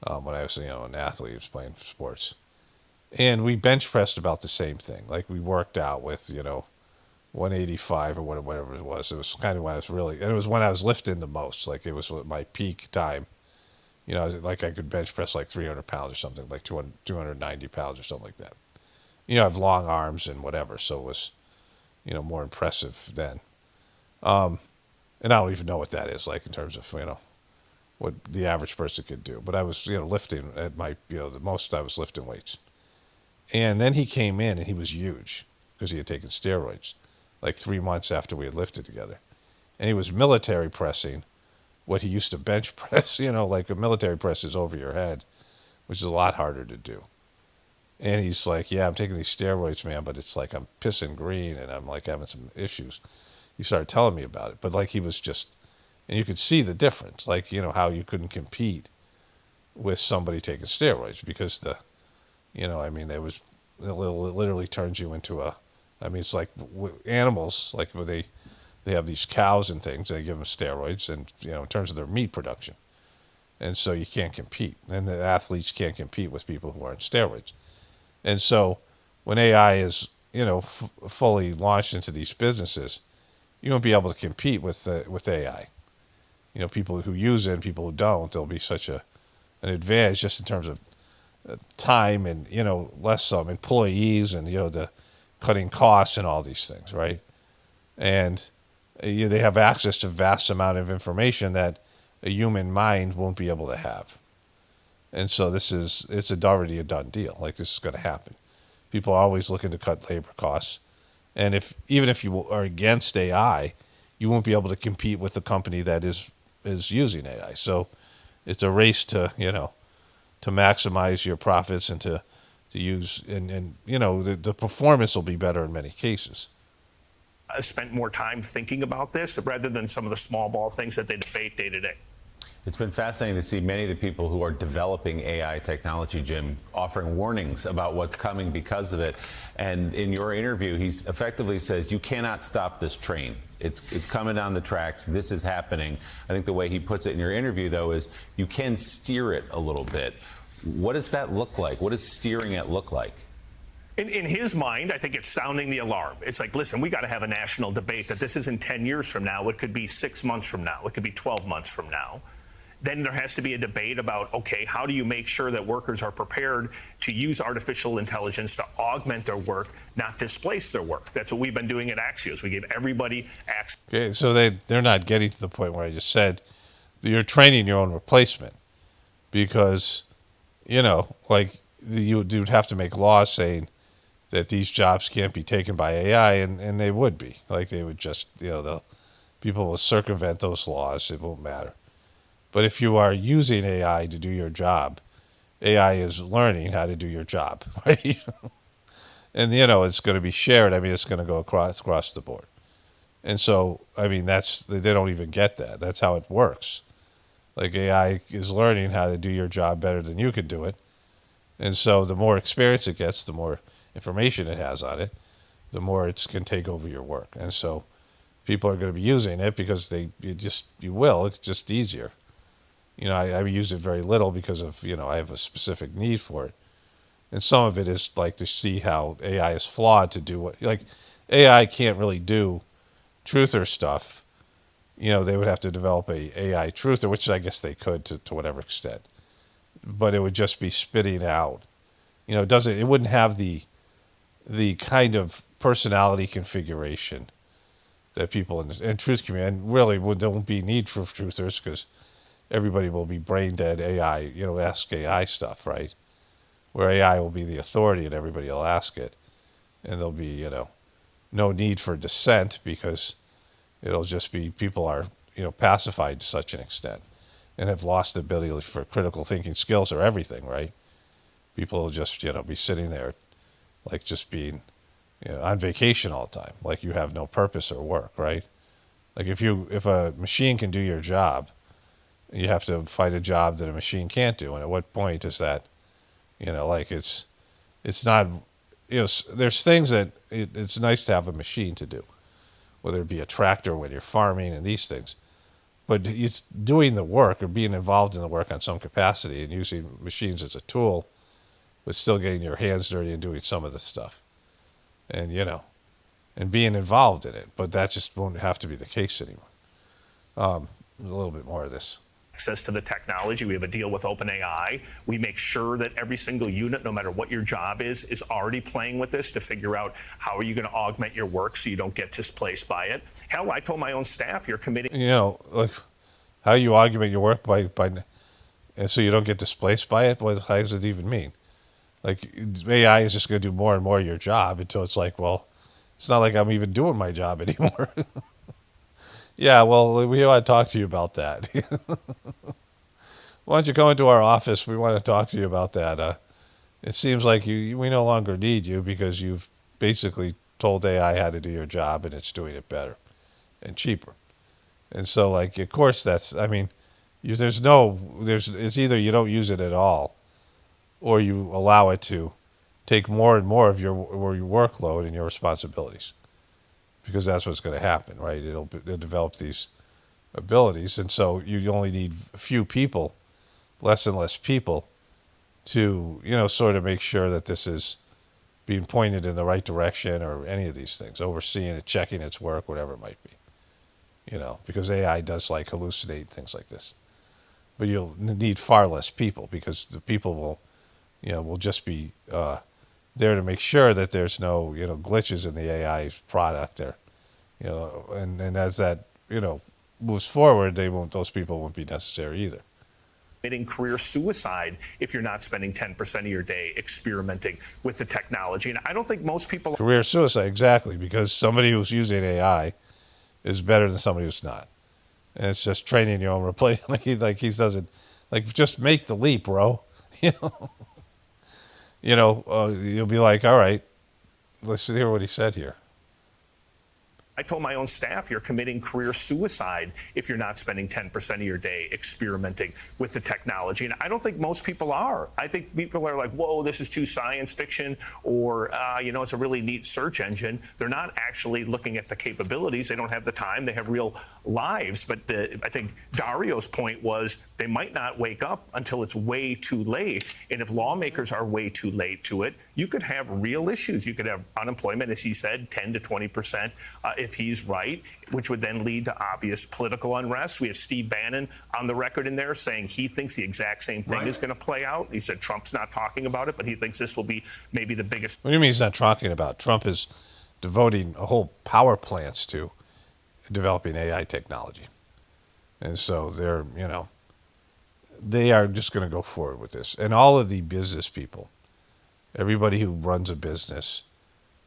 when I was, an athlete who was playing sports. And we bench pressed about the same thing. Like, we worked out with, 185 or whatever it was. It was kind of when I was and it was when I was lifting the most. Like, it was my peak time. Like I could bench press like 300 pounds or something, like 290 pounds or something like that. I have long arms and whatever, so it was, more impressive then. And I don't even know what that is like in terms of, what the average person could do. But I was, lifting at my, the most I was lifting weights. And then he came in and he was huge because he had taken steroids like 3 months after we had lifted together. And he was military pressing what he used to bench press, like a military press is over your head, which is a lot harder to do. And he's like, yeah, I'm taking these steroids, man, but it's like I'm pissing green and I'm like having some issues. He started telling me about it, but like he was just, and you could see the difference, like, how you couldn't compete with somebody taking steroids because it literally turns you into it's like animals, like where they have these cows and things, they give them steroids and, in terms of their meat production. And so you can't compete. And the athletes can't compete with people who are on steroids. And so when AI is, fully launched into these businesses, you won't be able to compete with AI. People who use it and people who don't, there'll be such an advantage just in terms of time and less employees and the cutting costs and all these things, right? And they have access to vast amount of information that a human mind won't be able to have. And so it's already a done deal. Like, this is going to happen. People are always looking to cut labor costs. And even if you are against AI, you won't be able to compete with the company that is using AI. So it's a race to maximize your profits and to use, and the performance will be better in many cases. I spent more time thinking about this rather than some of the small ball things that they debate day to day. It's been fascinating to see many of the people who are developing AI technology, Jim, offering warnings about what's coming because of it. And in your interview, he effectively says, you cannot stop this train. It's coming down the tracks. This is happening. I think the way he puts it in your interview, though, is you can steer it a little bit. What does that look like? What does steering it look like? In his mind, I think it's sounding the alarm. It's like, listen, we got to have a national debate that this isn't 10 years from now. It could be 6 months from now. It could be 12 months from now. Then there has to be a debate about, okay, how do you make sure that workers are prepared to use artificial intelligence to augment their work, not displace their work? That's what we've been doing at Axios. We give everybody access. Okay, so they're not getting to the point where I just said that you're training your own replacement, because, like, you would have to make laws saying that these jobs can't be taken by AI, and they would be. Like, they would just, the people will circumvent those laws. It won't matter. But if you are using AI to do your job, AI is learning how to do your job, right? And, it's going to be shared. I mean, it's going to go across the board. And so, I mean, they don't even get that. That's how it works. Like, AI is learning how to do your job better than you can do it. And so the more experience it gets, the more information it has on it, the more it can take over your work. And so people are going to be using it because you will. It's just easier. I use it very little because of, I have a specific need for it. And some of it is like to see how AI is flawed to do what, like, AI can't really do truther stuff. They would have to develop a AI truther, which I guess they could to whatever extent. But it would just be spitting out. It wouldn't have the kind of personality configuration that people in truth community, and really there won't be need for truthers because everybody will be brain dead AI, ask AI stuff, right? Where AI will be the authority and everybody will ask it. And there'll be, no need for dissent because it'll just be people are, pacified to such an extent and have lost the ability for critical thinking skills or everything, right? People will just, be sitting there like just being, on vacation all the time, like you have no purpose or work, right? Like if a machine can do your job, you have to find a job that a machine can't do. And at what point is that, like it's not, there's things that it's nice to have a machine to do, whether it be a tractor when you're farming and these things. But it's doing the work or being involved in the work on some capacity and using machines as a tool, but still getting your hands dirty and doing some of the stuff. And, and being involved in it. But that just won't have to be the case anymore. A little bit more of this. Access to the technology. We have a deal with OpenAI. We make sure that every single unit, no matter what your job is already playing with this to figure out how are you going to augment your work so you don't get displaced by it. Hell, I told my own staff, you're committing. Like how you augment your work by and so you don't get displaced by it. What how does it even mean? Like AI is just going to do more and more of your job until it's like, well, it's not like I'm even doing my job anymore. Yeah, well, we want to talk to you about that. Why don't you come into our office? We want to talk to you about that. It seems like we no longer need you because you've basically told AI how to do your job and it's doing it better and cheaper. And so, like, of course, it's either you don't use it at all or you allow it to take more and more of your workload and your responsibilities. Because that's what's going to happen, right? It'll develop these abilities, and so you only need a few people, less and less people, to sort of make sure that this is being pointed in the right direction or any of these things, overseeing it, checking its work, whatever it might be. because AI does like hallucinate things like this. But you'll need far less people because the people will just be there to make sure that there's no, glitches in the AI product or, and as that, moves forward, those people won't be necessary either. Committing career suicide if you're not spending 10% of your day experimenting with the technology. And I don't think most people. Career suicide, exactly, because somebody who's using AI is better than somebody who's not. And it's just training your own replacement. He doesn't, just make the leap, bro. You'll be like, all right, let's hear what he said here. I told my own staff, you're committing career suicide if you're not spending 10% of your day experimenting with the technology. And I don't think most people are. I think people are like, whoa, this is too science fiction, or, it's a really neat search engine. They're not actually looking at the capabilities. They don't have the time. They have real lives. But I think Dario's point was they might not wake up until it's way too late. And if lawmakers are way too late to it, you could have real issues. You could have unemployment, as he said, 10 to 20%. If he's right, which would then lead to obvious political unrest. We have Steve Bannon on the record in there saying he thinks the exact same thing is going to play out. He said Trump's not talking about it, but he thinks this will be maybe the biggest. What do you mean he's not talking about? Trump is devoting a whole power plants to developing AI technology. And so they are just going to go forward with this. And all of the business people, everybody who runs a business,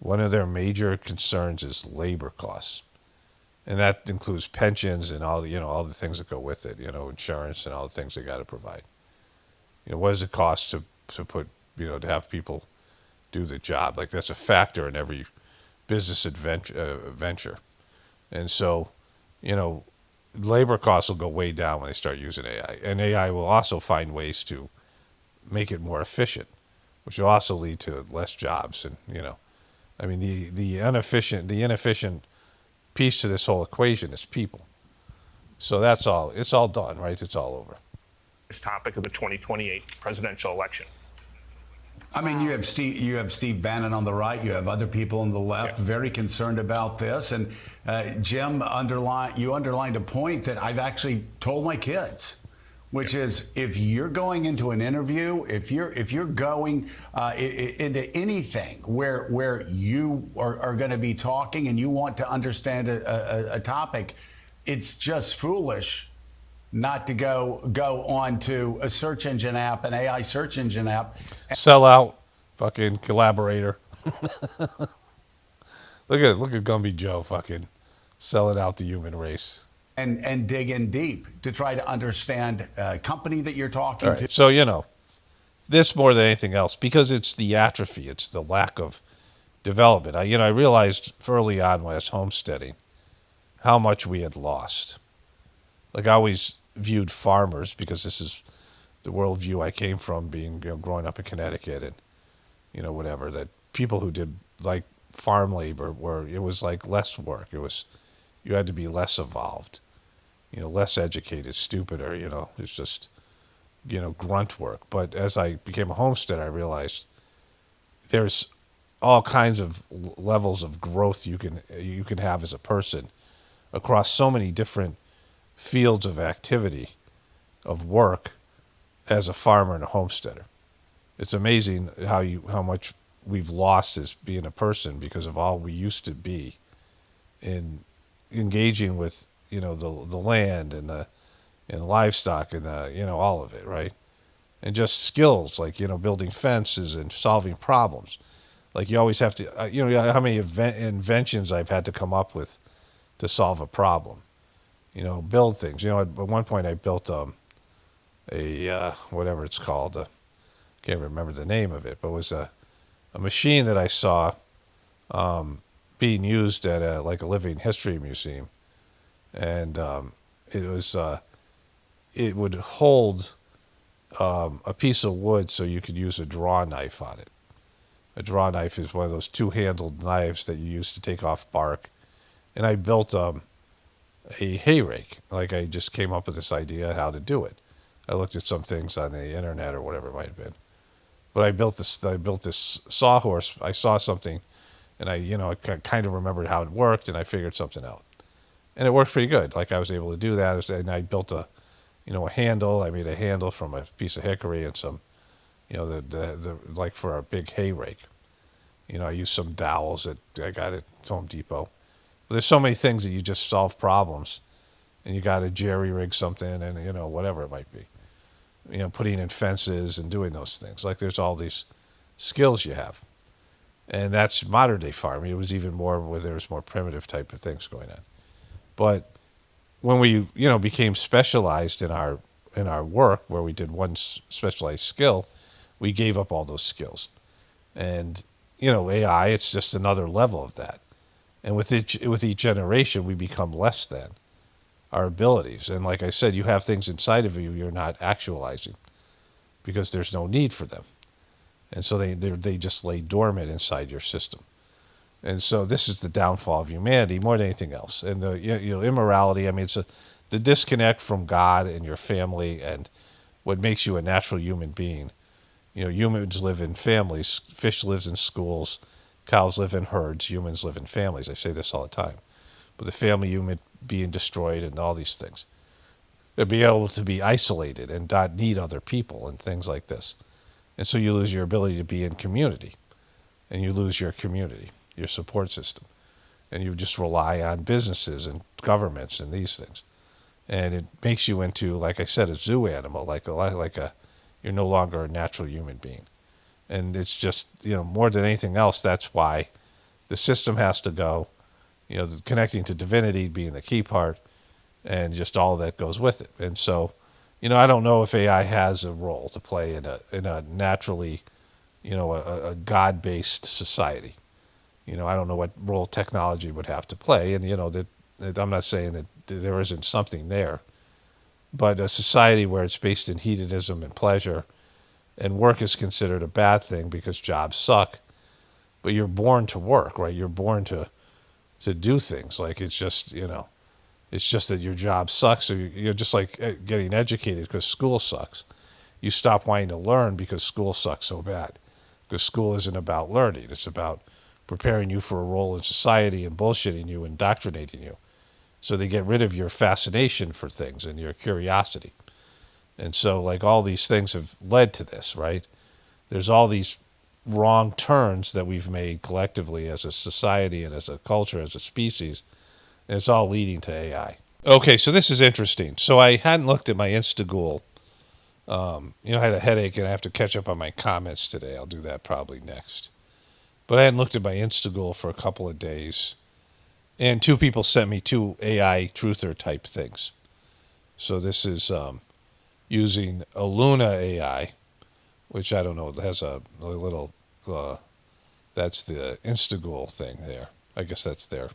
one of their major concerns is labor costs, and that includes pensions and all the things that go with it. Insurance and all the things they got to provide. What does it cost to put to have people do the job? Like, that's a factor in every business venture, and so labor costs will go way down when they start using AI, and AI will also find ways to make it more efficient, which will also lead to less jobs and I mean, the inefficient piece to this whole equation is people. So that's all. It's all done, right? It's all over. This topic of the 2028 presidential election. I mean, you have Steve Bannon on the right. You have other people on the left very concerned about this. And Jim, you underlined a point that I've actually told my kids, which is, if you're going into an interview, if you're going into anything where you are going to be talking and you want to understand a topic, it's just foolish not to go on to a search engine app, an AI search engine app. Sell out, fucking collaborator. Look at Gumby Joe fucking selling out the human race. And dig in deep to try to understand a company that you're talking to. So, this more than anything else, because it's the atrophy, it's the lack of development. I realized early on when I was homesteading how much we had lost. Like, I always viewed farmers, because this is the worldview I came from, being growing up in Connecticut and whatever, that people who did like farm labor it was like less work. You had to be less evolved. Less educated, stupider, it's just, grunt work. But as I became a homesteader, I realized there's all kinds of levels of growth you can have as a person across so many different fields of activity, of work, as a farmer and a homesteader. It's amazing how much we've lost as being a person because of all we used to be in engaging with the land and the livestock and all of it, right? And just skills like building fences and solving problems. Like, you always have to how many inventions I've had to come up with to solve a problem. Build things. At one point I built a whatever it's called. Can't remember the name of it, but it was a machine that I saw being used at a living history museum. And it would hold a piece of wood so you could use a draw knife on it. A draw knife is one of those two-handled knives that you use to take off bark. And I built a hay rake. Like, I just came up with this idea how to do it. I looked at some things on the internet or whatever it might have been. But I built this sawhorse. I saw something, and I kind of remembered how it worked, and I figured something out. And it worked pretty good. Like, I was able to do that, and I built a handle. I made a handle from a piece of hickory and some, the like for a big hay rake. I used some dowels that I got at Home Depot. But there's so many things that you just solve problems, and you got to jerry rig something, and whatever it might be. Putting in fences and doing those things. Like, there's all these skills you have, and that's modern day farming. It was even more where there was more primitive type of things going on. But when we became specialized in our work, where we did one specialized skill, we gave up all those skills. And AI, it's just another level of that. And with each generation, we become less than our abilities. And like I said, you have things inside of you you're not actualizing because there's no need for them. And so they just lay dormant inside your system. And so this is the downfall of humanity more than anything else. And the immorality, I mean, it's the disconnect from God and your family and what makes you a natural human being. Humans live in families, fish lives in schools, cows live in herds, humans live in families. I say this all the time. But the family unit being destroyed and all these things. They'll be able to be isolated and not need other people and things like this. And so you lose your ability to be in community. And you lose your community, your support system. And you just rely on businesses and governments and these things. And it makes you into, like I said, a zoo animal, you're no longer a natural human being. And it's just, more than anything else, that's why the system has to go, connecting to divinity being the key part, and just all that goes with it. And so, I don't know if AI has a role to play in a naturally, a God-based society. I don't know what role technology would have to play. And, that I'm not saying that there isn't something there. But a society where it's based in hedonism and pleasure, and work is considered a bad thing because jobs suck, but you're born to work, right? You're born to do things. Like, it's just, it's just that your job sucks. So you're just like getting educated because school sucks. You stop wanting to learn because school sucks so bad. Because school isn't about learning. It's about preparing you for a role in society and bullshitting you, indoctrinating you. So they get rid of your fascination for things and your curiosity. And so, like, all these things have led to this, right? There's all these wrong turns that we've made collectively as a society and as a culture, as a species, and it's all leading to AI. Okay, so this is interesting. So I hadn't looked at my Instagool. I had a headache and I have to catch up on my comments today. I'll do that probably next. But I hadn't looked at my Instagool for a couple of days. And two people sent me two AI truther type things. So this is using a Luna AI, which I don't know, it has a little, that's the Instagool thing there. I guess that's their,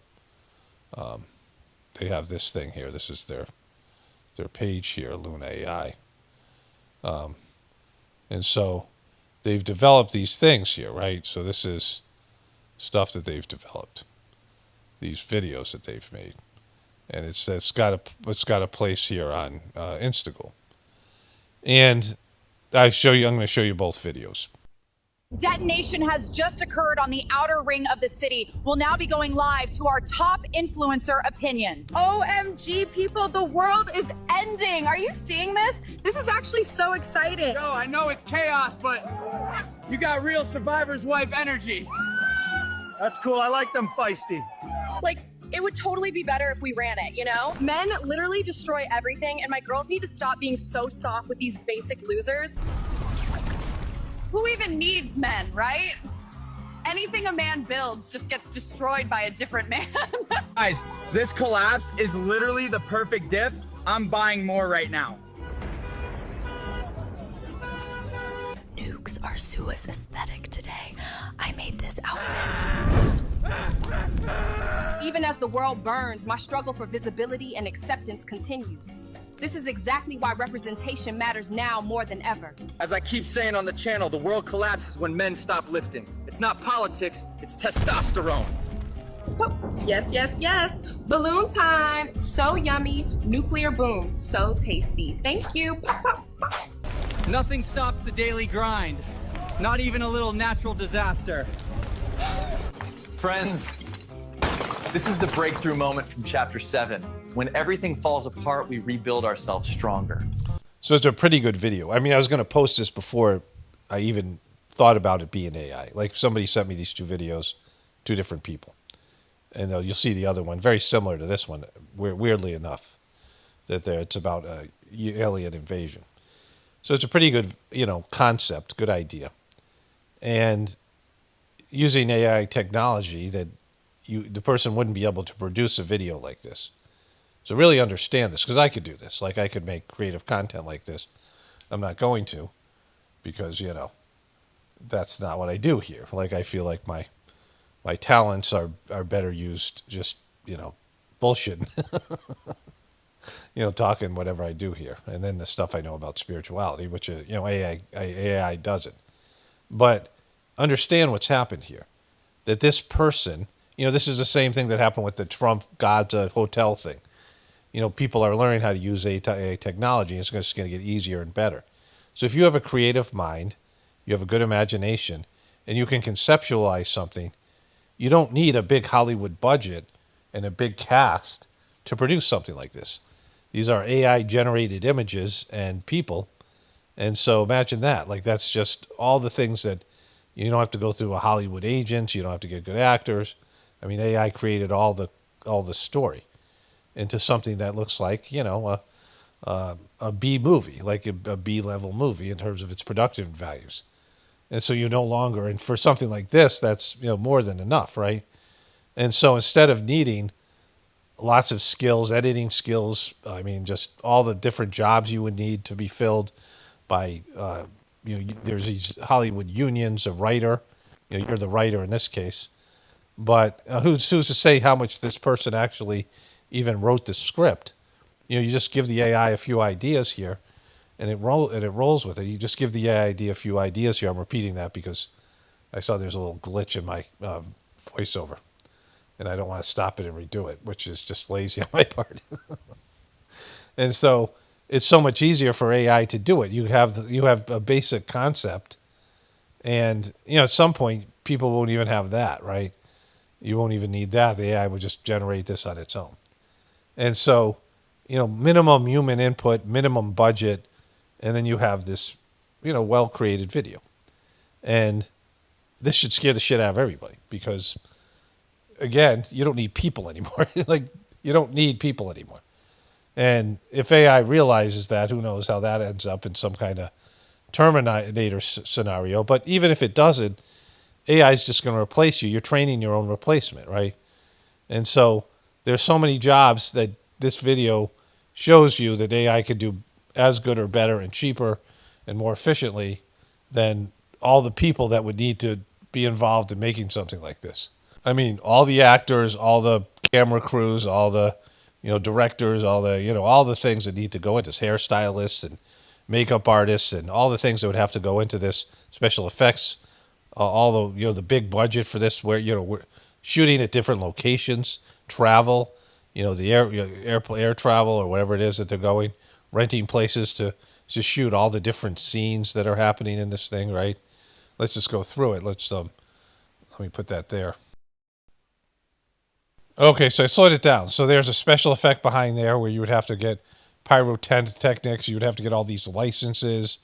they have this thing here. This is their page here, Luna AI. And so they've developed these things here, right? So this is stuff that they've developed. These videos that they've made, and it's got a place here on Instagram. And I'm going to show you both videos. Detonation has just occurred on the outer ring of the city. We'll now be going live to our top influencer opinions. OMG, people, the world is ending. Are you seeing this? This is actually so exciting. Yo, I know it's chaos, but you got real survivor's wife energy. That's cool. I like them feisty. Like, it would totally be better if we ran it, Men literally destroy everything, and my girls need to stop being so soft with these basic losers. Who even needs men, right? Anything a man builds just gets destroyed by a different man. Guys, this collapse is literally the perfect dip. I'm buying more right now. Nukes are Sua's aesthetic today. I made this outfit. Even as the world burns, my struggle for visibility and acceptance continues. This is exactly why representation matters now more than ever. As I keep saying on the channel, the world collapses when men stop lifting. It's not politics, it's testosterone. Oh, yes, yes, yes. Balloon time. So yummy. Nuclear boom. So tasty. Thank you. Pop, pop, pop. Nothing stops the daily grind. Not even a little natural disaster. Friends, This is the breakthrough moment from chapter 7. When everything falls apart, we rebuild ourselves stronger. So it's a pretty good video. I mean, I was going to post this before I even thought about it being AI. Like somebody sent me these two videos, two different people. And you'll see the other one, very similar to this one, weirdly enough, that it's about alien invasion. So it's a pretty good, concept, good idea. And using AI technology that the person wouldn't be able to produce a video like this. So really understand this, because I could do this. Like I could make creative content like this. I'm not going to, because, that's not what I do here. Like I feel like my talents are better used just, bullshitting. Talking whatever I do here. And then the stuff I know about spirituality, which is, AI doesn't. But understand what's happened here. That this person, this is the same thing that happened with the Trump God's hotel thing. People are learning how to use AI technology, and it's just going to get easier and better. So if you have a creative mind, you have a good imagination, and you can conceptualize something, you don't need a big Hollywood budget and a big cast to produce something like this. These are AI-generated images and people, and so imagine that. Like that's just all the things that you don't have to go through a Hollywood agent. You don't have to get good actors. I mean, AI created all the story into something that looks like, a B movie, like a B-level movie in terms of its production values. And so you no longer, and for something like this, that's, more than enough, right? And so instead of needing lots of skills, editing skills, I mean, just all the different jobs you would need to be filled by, there's these Hollywood unions, a writer, you're the writer in this case. But who's to say how much this person actually even wrote the script? You just give the AI a few ideas here, and it rolls with it. You just give the AI a few ideas here. I'm repeating that because I saw there's a little glitch in my voiceover, and I don't want to stop it and redo it, which is just lazy on my part. And so it's so much easier for AI to do it. You have a basic concept, and at some point people won't even have that, right? You won't even need that. The AI will just generate this on its own. And so, minimum human input, minimum budget, and then you have this, well-created video. And this should scare the shit out of everybody because, again, you don't need people anymore. You don't need people anymore. And if AI realizes that, who knows how that ends up in some kind of Terminator scenario. But even if it doesn't, AI is just going to replace you. You're training your own replacement, right? And so there's so many jobs that this video shows you that AI could do as good or better and cheaper and more efficiently than all the people that would need to be involved in making something like this. I mean, all the actors, all the camera crews, all the directors, all the things that need to go into this, hairstylists and makeup artists and all the things that would have to go into this, special effects, all the the big budget for this, where we're shooting at different locations, travel, the air travel or whatever it is that they're going, renting places to shoot all the different scenes that are happening in this thing, right? Let's just go through it. Let me put that there. Okay, so I slowed it down. So there's a special effect behind there where you would have to get pyrotechnics. You would have to get all these licenses.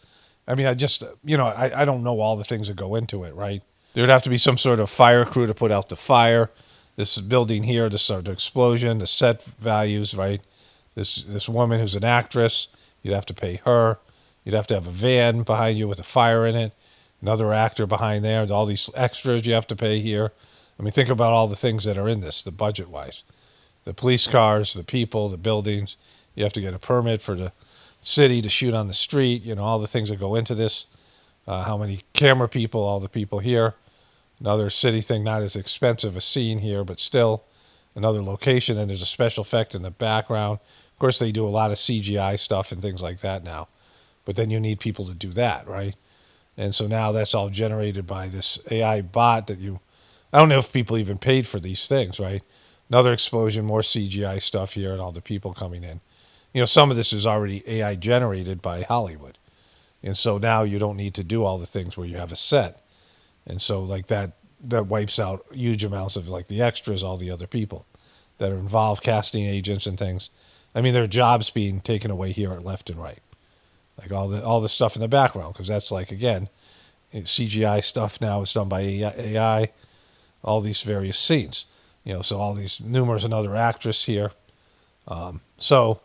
I mean, I don't know all the things that go into it, right? There would have to be some sort of fire crew to put out the fire. This building here, this sort of explosion, the set values, right? This woman who's an actress, you'd have to pay her. You'd have to have a van behind you with a fire in it. Another actor behind there. All these extras you have to pay here. I mean, think about all the things that are in this, the budget-wise. The police cars, the people, the buildings. You have to get a permit for the city to shoot on the street. All the things that go into this. How many camera people, all the people here. Another city thing, not as expensive a scene here, but still another location. And there's a special effect in the background. Of course, they do a lot of CGI stuff and things like that now. But then you need people to do that, right? And so now that's all generated by this AI bot that I don't know if people even paid for these things, right? Another explosion, more CGI stuff here and all the people coming in. Some of this is already AI generated by Hollywood. And so now you don't need to do all the things where you have a set. And so like that wipes out huge amounts of like the extras, all the other people. that are involved, casting agents and things. I mean, there are jobs being taken away here left and right, like all the stuff in the background, because that's like, again, CGI stuff now is done by AI. All these various scenes, so all these numerous another actress here. So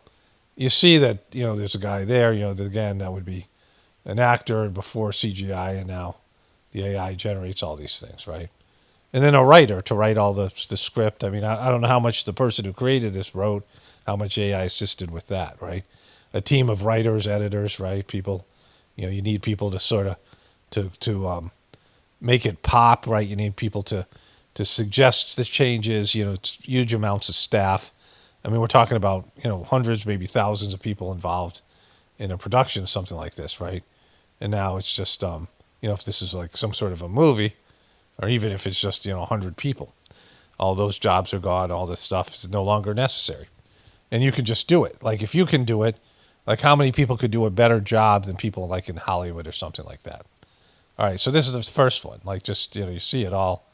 you see that there's a guy there. Again, that would be an actor before CGI, and now the AI generates all these things, right? And then a writer to write all the script. I mean, I don't know how much the person who created this wrote, how much AI assisted with that, right? A team of writers, editors, right? People, you need people to sort of to make it pop, right? You need people to suggest the changes. It's huge amounts of staff. I mean, we're talking about hundreds, maybe thousands of people involved in a production of something like this, right? And now it's just if this is like some sort of a movie, or even if it's just 100 people, all those jobs are gone. All this stuff is no longer necessary, and you can just do it. Like if you can do it, like how many people could do a better job than people like in Hollywood or something like that? All right, so this is the first one. Like just you see it all,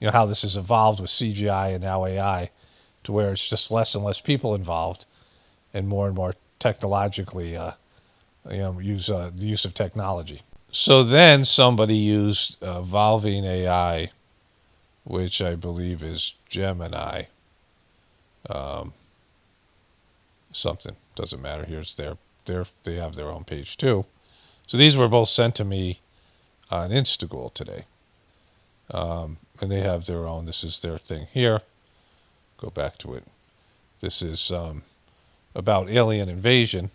how this has evolved with CGI and now AI, to where it's just less and less people involved, and more technologically, the use of technology. So then somebody used evolving AI, which I believe is Gemini. Something doesn't matter. Here's they have their own page too. So these were both sent to me on Instagram today, and they have their own. This is their thing here. Go back to it. This is about alien invasion.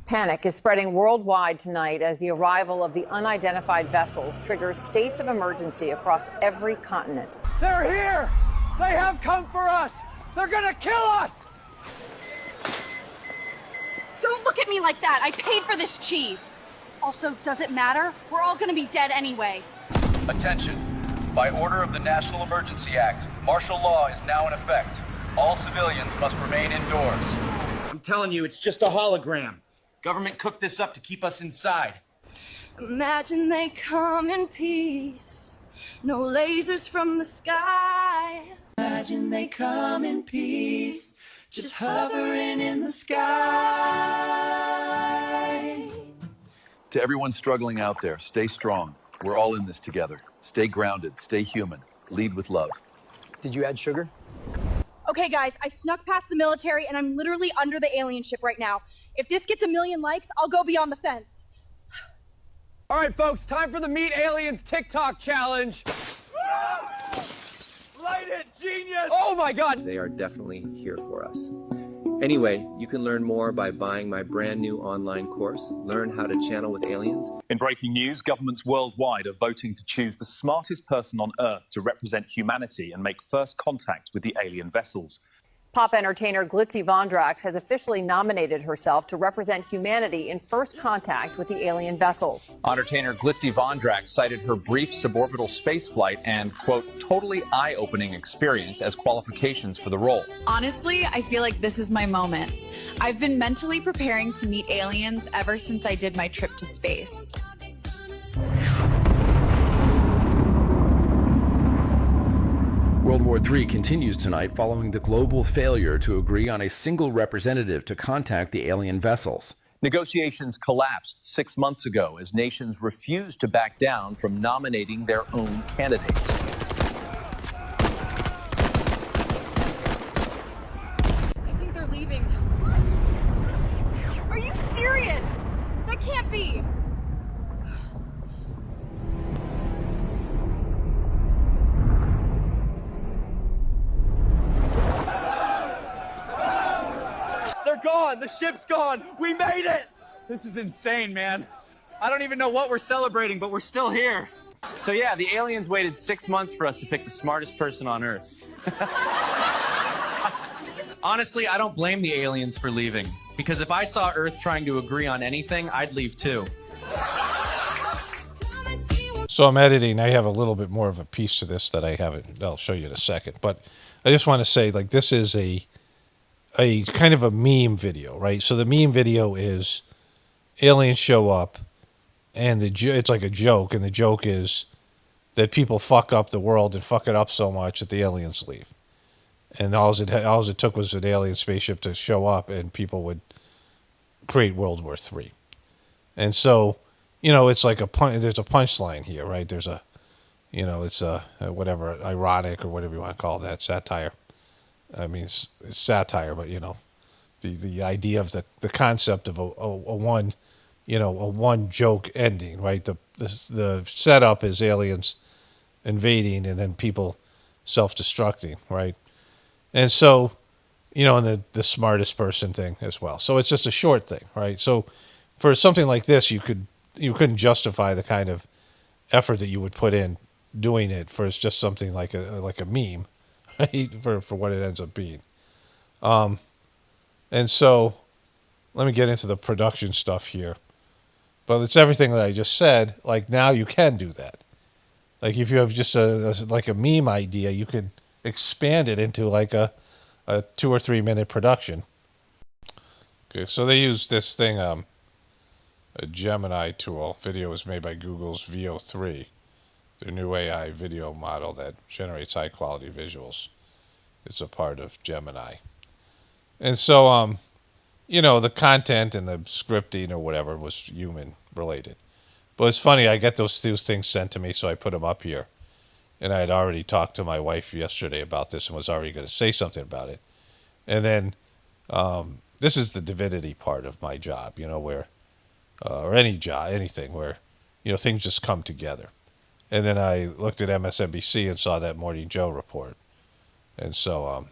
Panic is spreading worldwide tonight as the arrival of the unidentified vessels triggers states of emergency across every continent. They're here! They have come for us! They're gonna kill us! Don't look at me like that. I paid for this cheese. Also, does it matter? We're all gonna be dead anyway. Attention. By order of the National Emergency Act, martial law is now in effect. All civilians must remain indoors. I'm telling you, it's just a hologram. Government cooked this up to keep us inside. Imagine they come in peace. No lasers from the sky. Imagine they come in peace. Just hovering in the sky. To everyone struggling out there, stay strong. We're all in this together. Stay grounded, stay human. Lead with love. Did you add sugar? Okay, guys, I snuck past the military and I'm literally under the alien ship right now. If this gets 1 million likes, I'll go beyond the fence. All right, folks, time for the Meet Aliens TikTok challenge. Light it, genius! Oh my God! They are definitely here for us. Anyway, you can learn more by buying my brand new online course, Learn How to Channel with Aliens. In breaking news, governments worldwide are voting to choose the smartest person on Earth to represent humanity and make first contact with the alien vessels. Pop entertainer Glitzy Vondrax has officially nominated herself to represent humanity in first contact with the alien vessels. Entertainer Glitzy Vondrax cited her brief suborbital spaceflight and, quote, totally eye-opening experience as qualifications for the role. Honestly, I feel like this is my moment. I've been mentally preparing to meet aliens ever since I did my trip to space. World War III continues tonight following the global failure to agree on a single representative to contact the alien vessels. Negotiations collapsed 6 months ago as nations refused to back down from nominating their own candidates. I think they're leaving. Are you serious? That can't be. They're gone! The ship's gone! We made it! This is insane, man. I don't even know what we're celebrating, but we're still here. So yeah, the aliens waited 6 months for us to pick the smartest person on Earth. Honestly, I don't blame the aliens for leaving. Because if I saw Earth trying to agree on anything, I'd leave too. So I'm editing. I have a little bit more of a piece to this that I haven't. I'll show you in a second. But I just want to say, like, this is a kind of a meme video, right? So the meme video is aliens show up, and it's like a joke, and the joke is that people fuck up the world and fuck it up so much that the aliens leave. And all it took was an alien spaceship to show up, and people would create World War III. And so, it's like there's a punchline here, right? There's a, it's a whatever, ironic or whatever you want to call that, satire. I mean, it's satire, but the idea of the concept of a one, a one joke ending, right? The setup is aliens invading and then people self-destructing, right? And so, and the smartest person thing as well. So it's just a short thing, right? So for something like this, you couldn't justify the kind of effort that you would put in doing it for it's just something like a meme, right? For what it ends up being. And so let me get into the production stuff here. But it's everything that I just said. Like now you can do that. Like if you have just a meme idea, you can expand it into like a 2 or 3 minute production. Okay, so they use this thing, a Gemini tool. Video was made by Google's VO3, their new AI video model that generates high quality visuals. It's a part of Gemini. And so, the content and the scripting or whatever was human related. But it's funny, I get those things sent to me, so I put them up here. And I had already talked to my wife yesterday about this and was already going to say something about it. And then this is the divinity part of my job, where, or any job, anything where, things just come together. And then I looked at MSNBC and saw that Morning Joe report. And so,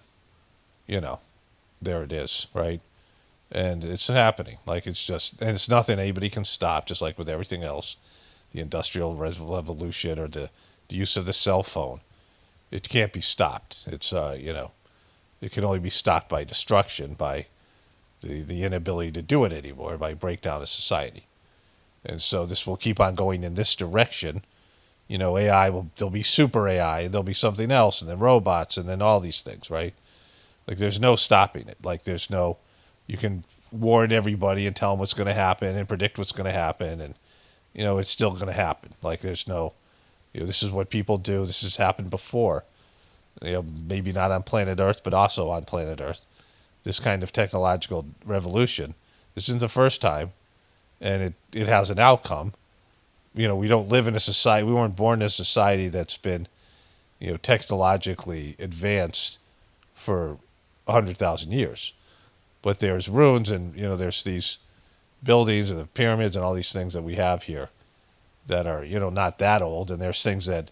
there it is, right? And it's happening. Like it's it's nothing anybody can stop, just like with everything else. The Industrial Revolution or the use of the cell phone. It can't be stopped. It's, it can only be stopped by destruction, by the inability to do it anymore, by breakdown of society. And so this will keep on going in this direction. There'll be super AI, and there'll be something else, and then robots, and then all these things, right? Like there's no stopping it. Like you can warn everybody and tell them what's going to happen and predict what's going to happen, and, it's still going to happen. Like there's no, this is what people do. This has happened before. Maybe not on planet Earth, but also on planet Earth. This kind of technological revolution. This isn't the first time, and it has an outcome. We don't live in a society. We weren't born in a society that's been, technologically advanced for 100,000 years. But there's ruins, and there's these buildings and the pyramids and all these things that we have here that are not that old. And there's things that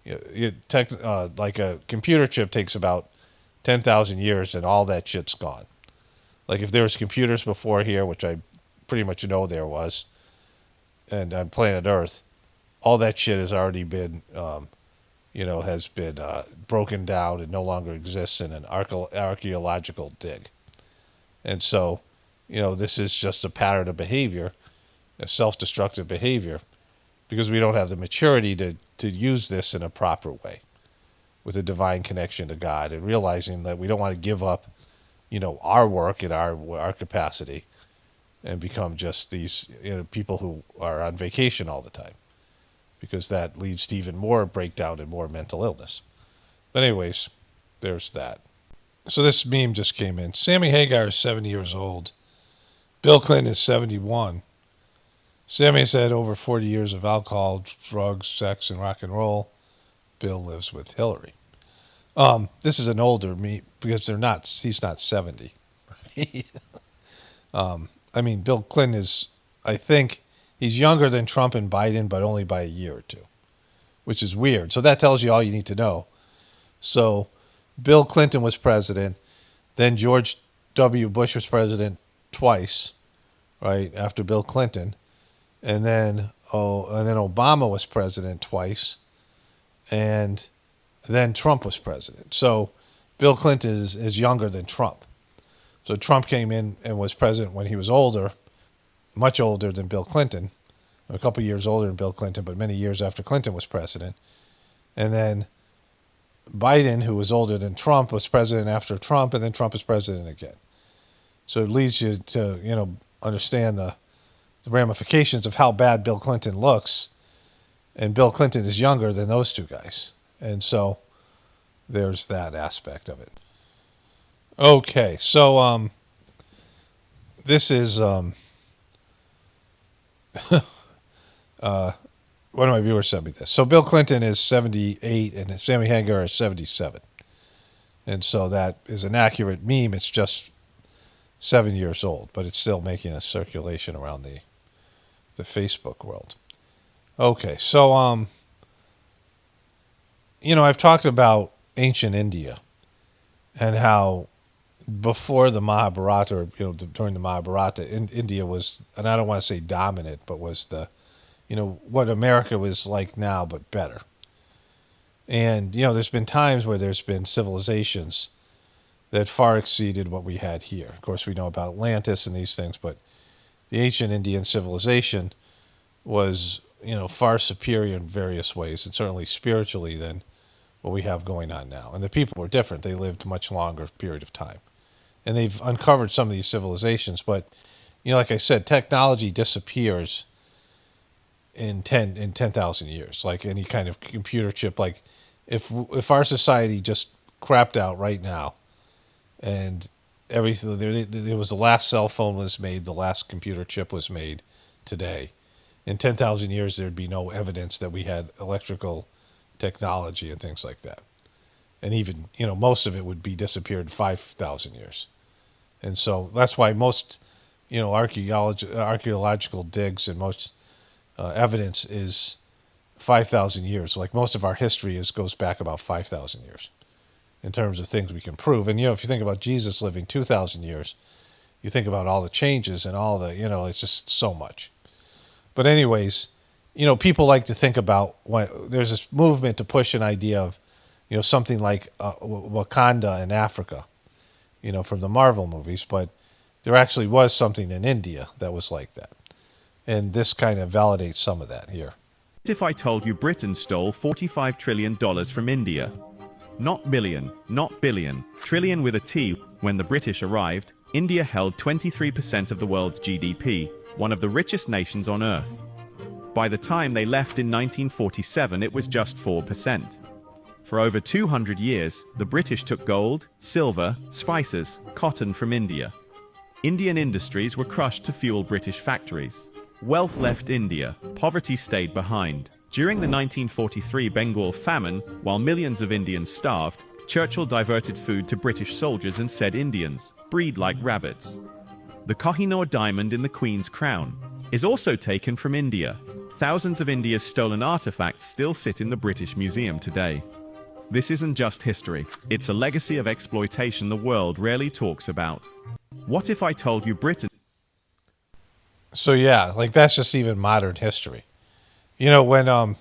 like a computer chip takes about 10,000 years, and all that shit's gone. Like if there was computers before here, which I pretty much know there was, and on planet Earth, all that shit has already been, has been broken down and no longer exists in an archaeological dig. And so, this is just a pattern of behavior, a self-destructive behavior, because we don't have the maturity to use this in a proper way with a divine connection to God, and realizing that we don't want to give up, our work and our capacity and become just these people who are on vacation all the time, because that leads to even more breakdown and more mental illness. But anyways, there's that. So this meme just came in. Sammy Hagar is 70 years old. Bill Clinton is 71. Sammy's had over 40 years of alcohol, drugs, sex, and rock and roll. Bill lives with Hillary. This is an older meme because he's not 70. Right? Bill Clinton is, I think, he's younger than Trump and Biden, but only by a year or two, which is weird. So that tells you all you need to know. So Bill Clinton was president, then George W. Bush was president twice, right, after Bill Clinton, and then Obama was president twice, and then Trump was president. So Bill Clinton is younger than Trump. So Trump came in and was president when he was older, much older than Bill Clinton, a couple years older than Bill Clinton, but many years after Clinton was president. And then Biden, who was older than Trump, was president after Trump, and then Trump is president again. So it leads you to, understand the ramifications of how bad Bill Clinton looks. And Bill Clinton is younger than those two guys. And so there's that aspect of it. Okay, so this is one of my viewers sent me this. So Bill Clinton is 78 and Sammy Hagar is 77. And so that is an accurate meme. It's just 7 years old, but it's still making a circulation around the Facebook world. Okay, so I've talked about ancient India and how before the Mahabharata, or during the Mahabharata, India was, and I don't want to say dominant, but was the, what America was like now, but better. And there's been times where there's been civilizations that far exceeded what we had here. Of course, we know about Atlantis and these things, but the ancient Indian civilization was, far superior in various ways, and certainly spiritually than what we have going on now. And the people were different. They lived a much longer period of time. And they've uncovered some of these civilizations, but, like I said, technology disappears in 10,000 years, like any kind of computer chip. Like if our society just crapped out right now and everything, there was the last cell phone was made, the last computer chip was made today. In 10,000 years, there'd be no evidence that we had electrical technology and things like that. And even, most of it would be disappeared 5,000 years. And so that's why most, archaeological digs and most evidence is 5,000 years. Like most of our history goes back about 5,000 years in terms of things we can prove. And, if you think about Jesus living 2,000 years, you think about all the changes and all the, it's just so much. But anyways, people like to think about there's this movement to push an idea of, something like Wakanda in Africa, from the Marvel movies. But there actually was something in India that was like that. And this kind of validates some of that here. What if I told you Britain stole $45 trillion from India? Not billion, not billion, trillion with a T. When the British arrived, India held 23% of the world's GDP, one of the richest nations on earth. By the time they left in 1947, it was just 4%. For over 200 years, the British took gold, silver, spices, cotton from India. Indian industries were crushed to fuel British factories. Wealth left India, poverty stayed behind. During the 1943 Bengal famine, while millions of Indians starved, Churchill diverted food to British soldiers and said Indians, breed like rabbits. The Kohinoor diamond in the Queen's crown is also taken from India. Thousands of India's stolen artifacts still sit in the British Museum today. This isn't just history, it's a legacy of exploitation the world rarely talks about. What if I told you Britain... So yeah, like that's just even modern history. When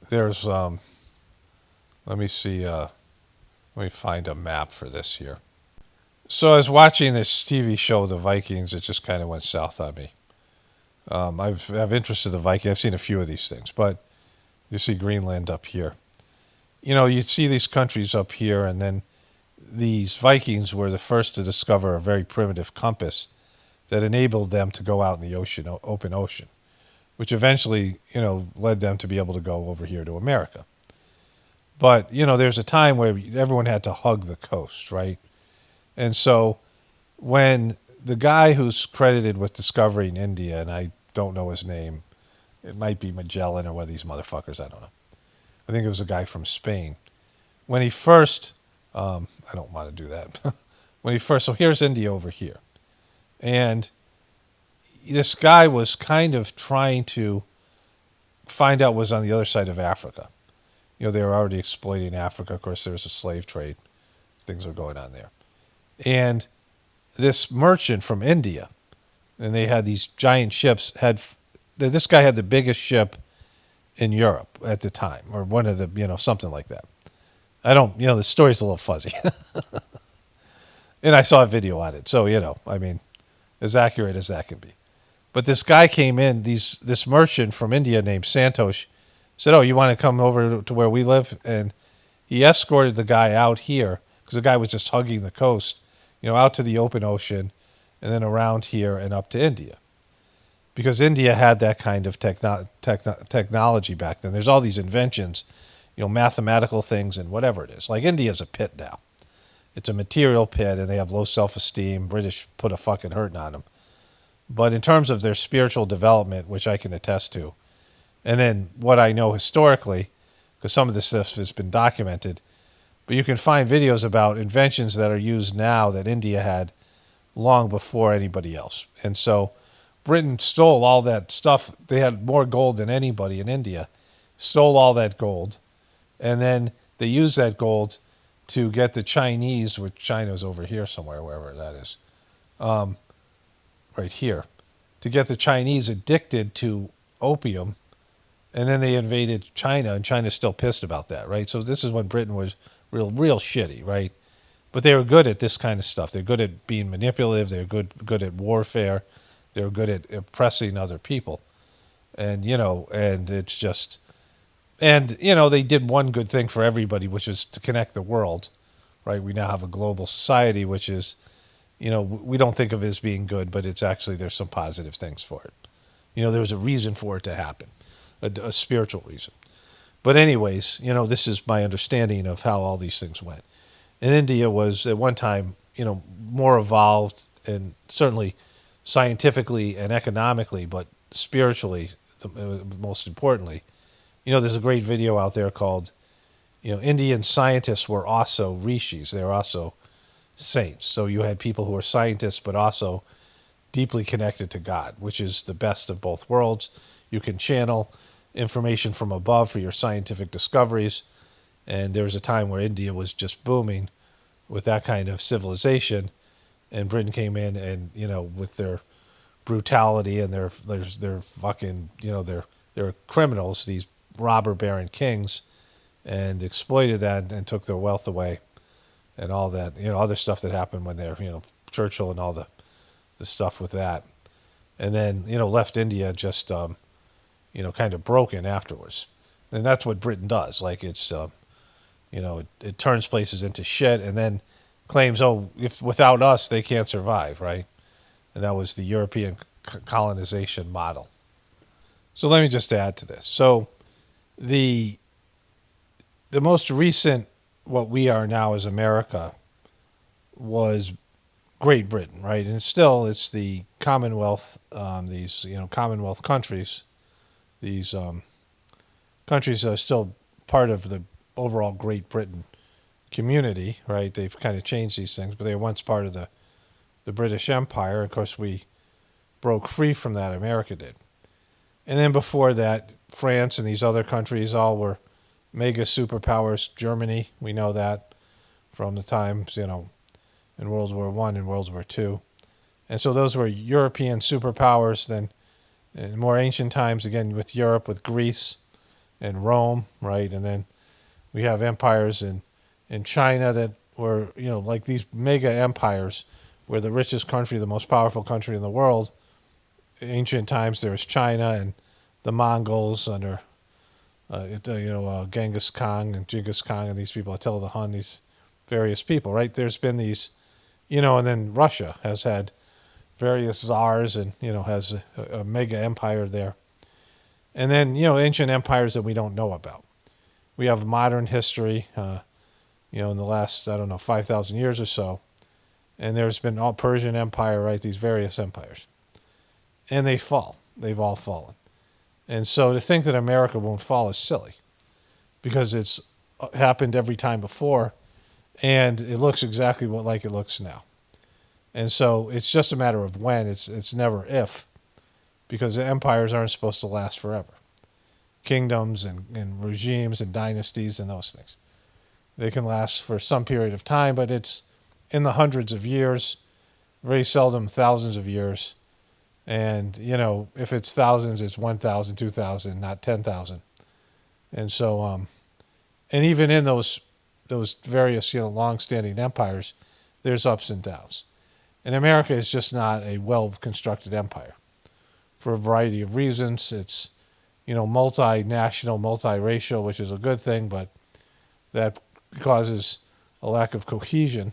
there's let me see, let me find a map for this here. So I was watching this TV show, The Vikings. It just kind of went south on me. I have interest in the Vikings. I've seen a few of these things, but you see Greenland up here. You see these countries up here, and then these Vikings were the first to discover a very primitive compass that enabled them to go out in the ocean, open ocean, which eventually, led them to be able to go over here to America. But, there's a time where everyone had to hug the coast, right? And so when the guy who's credited with discovering India, and I don't know his name, it might be Magellan or one of these motherfuckers, I don't know. I think it was a guy from Spain. When he first, I don't want to do that. So here's India over here. And this guy was kind of trying to find out what was on the other side of Africa. They were already exploiting Africa. Of course, there was a slave trade. Things were going on there. And this merchant from India, and they had these giant ships, this guy had the biggest ship in Europe at the time, or one of the, something like that. The story's a little fuzzy. And I saw a video on it. So, as accurate as that can be. But this guy came in, this merchant from India named Santosh said, "Oh, you want to come over to where we live?" And he escorted the guy out here, because the guy was just hugging the coast, out to the open ocean, and then around here and up to India. because India had that kind of technology back then. There's all these inventions, mathematical things and whatever it is. Like India's a pit now. It's a material pit, and they have low self-esteem. British put a fucking hurting on them. But in terms of their spiritual development, which I can attest to, and then what I know historically, because some of this stuff has been documented, but you can find videos about inventions that are used now that India had long before anybody else. And so Britain stole all that stuff. They had more gold than anybody in India, stole all that gold, and then they used that gold to get the Chinese, which China's over here somewhere, wherever that is, right here, to get the Chinese addicted to opium, and then they invaded China, and China's still pissed about that, right? So this is when Britain was real shitty, right? But they were good at this kind of stuff. They're good at being manipulative. They're good at warfare. They're good at oppressing other people. And, and it's just, and, they did one good thing for everybody, which is to connect the world, right? We now have a global society, which is, we don't think of it as being good, but it's actually, there's some positive things for it. There was a reason for it to happen, a spiritual reason. But anyways, this is my understanding of how all these things went. And India was at one time, more evolved, and certainly scientifically and economically, but spiritually, most importantly. There's a great video out there called, Indian scientists were also rishis. They were also saints. So you had people who were scientists, but also deeply connected to God, which is the best of both worlds. You can channel information from above for your scientific discoveries. And there was a time where India was just booming with that kind of civilization. And Britain came in and, with their brutality and their fucking, they're criminals, these robber baron kings, and exploited that and took their wealth away and all that, other stuff that happened when they're, Churchill and all the stuff with that. And then, left India just, kind of broken afterwards. And that's what Britain does. Like it's, it turns places into shit and then claims, if without us, they can't survive, right? And that was the European colonization model. So let me just add to this. So the most recent, what we are now as America, was Great Britain, right? And it's the Commonwealth, these, Commonwealth countries, these countries are still part of the overall Great Britain community, right? They've kind of changed these things, but they were once part of the British Empire. Of course, we broke free from that. America did. And then before that, France and these other countries all were mega superpowers. Germany, we know that from the times, in World War I and World War II. And so those were European superpowers. Then in more ancient times, again, with Europe, with Greece and Rome, right? And then we have empires in China that were, like these mega empires were the richest country, the most powerful country in the world. Ancient times, there was China and the Mongols under, Genghis Khan and Genghis Khan and these people, Attila the Hun, these various people, right? There's been these, and then Russia has had various czars and, has a mega empire there. And then, ancient empires that we don't know about. We have modern history, in the last, 5,000 years or so. And there's been all Persian Empire, right? These various empires. And they fall. They've all fallen. And so to think that America won't fall is silly because it's happened every time before and it looks exactly like it looks now. And so it's just a matter of when. It's never if, because empires aren't supposed to last forever. Kingdoms and regimes and dynasties and those things. They can last for some period of time, but it's in the hundreds of years, very seldom thousands of years. And, if it's thousands, it's 1,000, 2,000, not 10,000. And so, and even in those various, long-standing empires, there's ups and downs. And America is just not a well-constructed empire for a variety of reasons. It's, multinational, multiracial, which is a good thing, but that causes a lack of cohesion.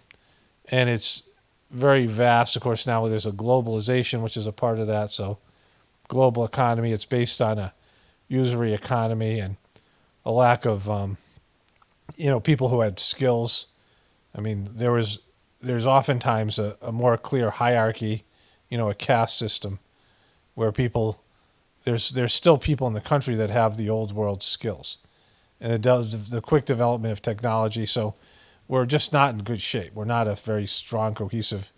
And it's very vast. Of course, now there's a globalization, which is a part of that. So global economy. It's based on a usury economy and a lack of, people who had skills. I mean, there's oftentimes a more clear hierarchy, a caste system where there's still people in the country that have the old world skills. And it does the quick development of technology. So we're just not in good shape. We're not a very strong, cohesive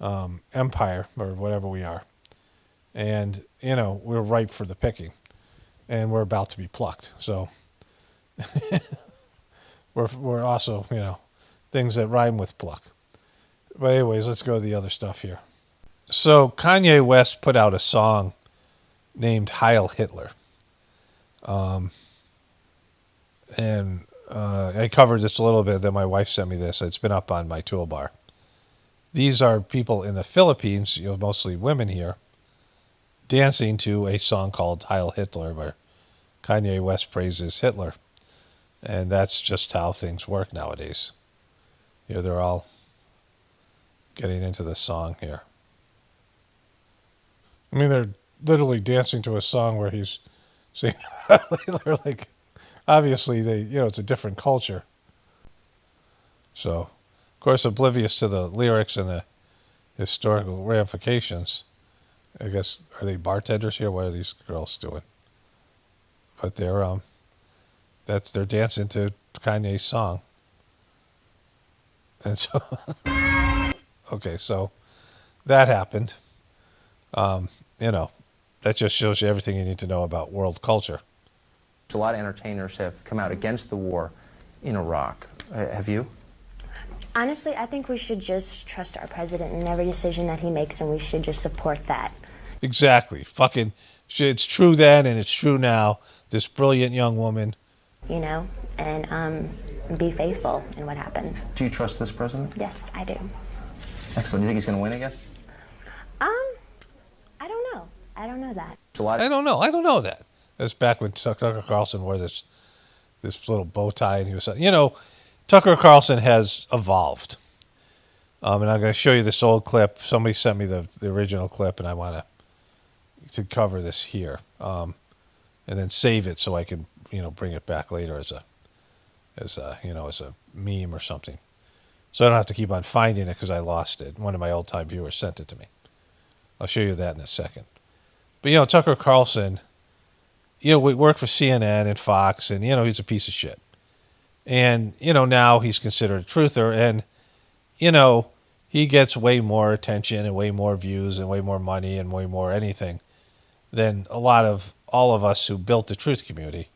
empire or whatever we are. And, we're ripe for the picking. And we're about to be plucked. So we're also, things that rhyme with pluck. But anyways, let's go to the other stuff here. So Kanye West put out a song named Heil Hitler. And I covered this a little bit, then my wife sent me this. It's been up on my toolbar. These are people in the Philippines, mostly women here, dancing to a song called Heil Hitler, where Kanye West praises Hitler. And that's just how things work nowadays. They're all getting into the song here. I mean, they're literally dancing to a song where he's saying Hitler, like, obviously it's a different culture. So, of course, oblivious to the lyrics and the historical ramifications. I guess, are they bartenders here? What are these girls doing? But they're dancing to Kanye's song. And so, okay, so that happened. That just shows you everything you need to know about world culture. A lot of entertainers have come out against the war in Iraq. Have you? Honestly, I think we should just trust our president in every decision that he makes, and we should just support that. Exactly. Fucking, it's true then and it's true now. This brilliant young woman. And be faithful in what happens. Do you trust this president? Yes, I do. Excellent. Do you think he's going to win again? I don't know. I don't know that. I don't know that. That's back when Tucker Carlson wore this little bow tie, and he was, Tucker Carlson has evolved. And I'm going to show you this old clip. Somebody sent me the original clip, and I want to cover this here, and then save it so I can bring it back later as a meme or something. So I don't have to keep on finding it because I lost it. One of my old time viewers sent it to me. I'll show you that in a second. But Tucker Carlson, we work for CNN and Fox, and he's a piece of shit. And now he's considered a truther, and he gets way more attention and way more views and way more money and way more anything than all of us who built the truth community.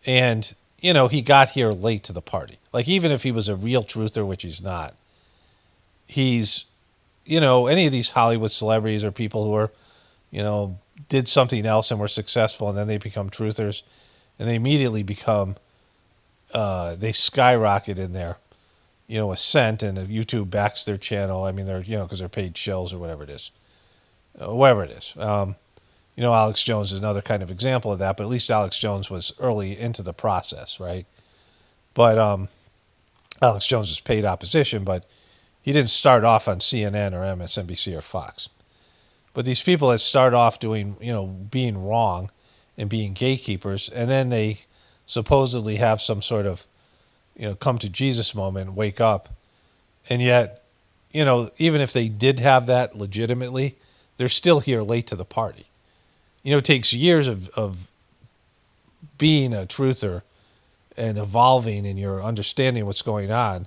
And he got here late to the party. Like, even if he was a real truther, which he's not, he's any of these Hollywood celebrities or people who are did something else and were successful, and then they become truthers, and they immediately become they skyrocket in their ascent, and YouTube backs their channel. I mean, they're because they're paid shills or whatever it is. Alex Jones is another kind of example of that, but at least Alex Jones was early into the process, right? But Alex Jones was paid opposition, but he didn't start off on CNN or MSNBC or Fox. But these people that start off doing, being wrong and being gatekeepers, and then they supposedly have some sort of, come to Jesus moment, wake up. And yet, even if they did have that legitimately, they're still here late to the party. It takes years of being a truther and evolving in your understanding what's going on.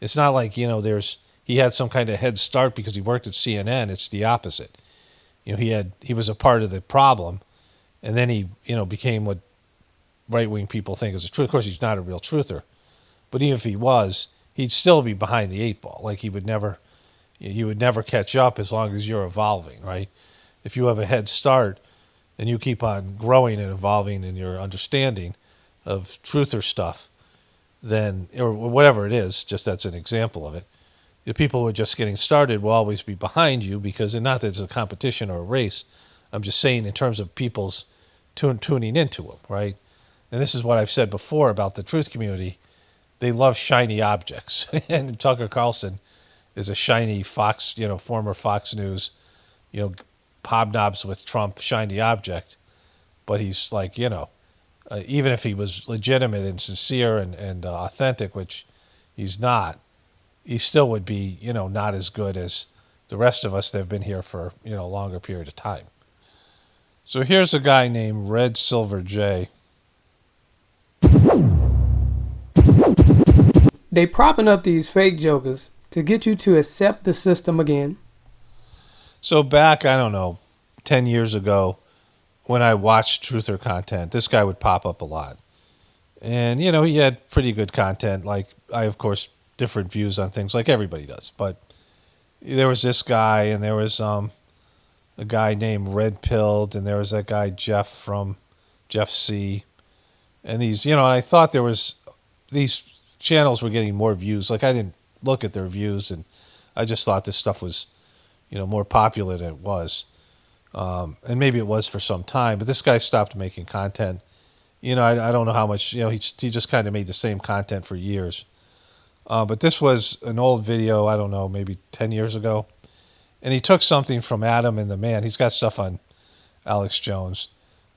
It's not like, he had some kind of head start because he worked at CNN. It's the opposite. He was a part of the problem, and then he, became what right-wing people think is a truth. Of course, he's not a real truther, but even if he was, he'd still be behind the eight ball. Like, you would never catch up as long as you're evolving, right? If you have a head start and you keep on growing and evolving in your understanding of truther stuff, then, or whatever it is, just that's an example of it. The people who are just getting started will always be behind you because, and not that it's a competition or a race, I'm just saying in terms of people's tuning into them, right? And this is what I've said before about the truth community. They love shiny objects. And Tucker Carlson is a shiny Fox, former Fox News, hobnobs with Trump, shiny object, but he's like, even if he was legitimate and sincere and authentic, which he's not, he still would be, not as good as the rest of us that have been here for, a longer period of time. So here's a guy named Red Silver J. They propping up these fake jokers to get you to accept the system again. So back, I don't know, 10 years ago, when I watched truther content, this guy would pop up a lot. And, he had pretty good content. Like, I, of course, different views on things like everybody does. But there was this guy, and there was a guy named Red Pilled, and there was that guy Jeff from Jeff C. And these, I thought there was, these channels were getting more views. Like, I didn't look at their views, and I just thought this stuff was, more popular than it was. And maybe it was for some time, but this guy stopped making content. I don't know how much, he just kind of made the same content for years. But this was an old video, I don't know, maybe 10 years ago. And he took something from Adam and the Man. He's got stuff on Alex Jones.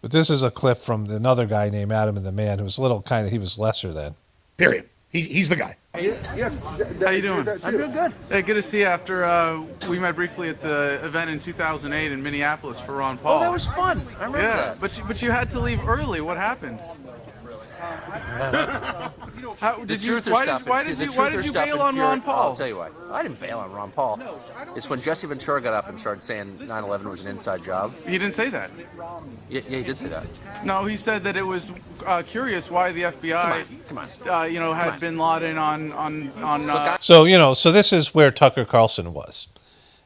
But this is a clip from another guy named Adam and the Man, who was he was lesser than. Period. He's the guy. Yes. How you doing? I'm doing good. Hey, good to see you after we met briefly at the event in 2008 in Minneapolis for Ron Paul. Oh, that was fun. I remember that. But you had to leave early. What happened? Why did you bail on Ron Paul? I'll tell you why. I didn't bail on Ron Paul. It's when Jesse Ventura got up and started saying 9/11 was an inside job. He didn't say that. Yeah, he did say that. No, he said that it was curious why the FBI, had Bin Laden on. So this is where Tucker Carlson was,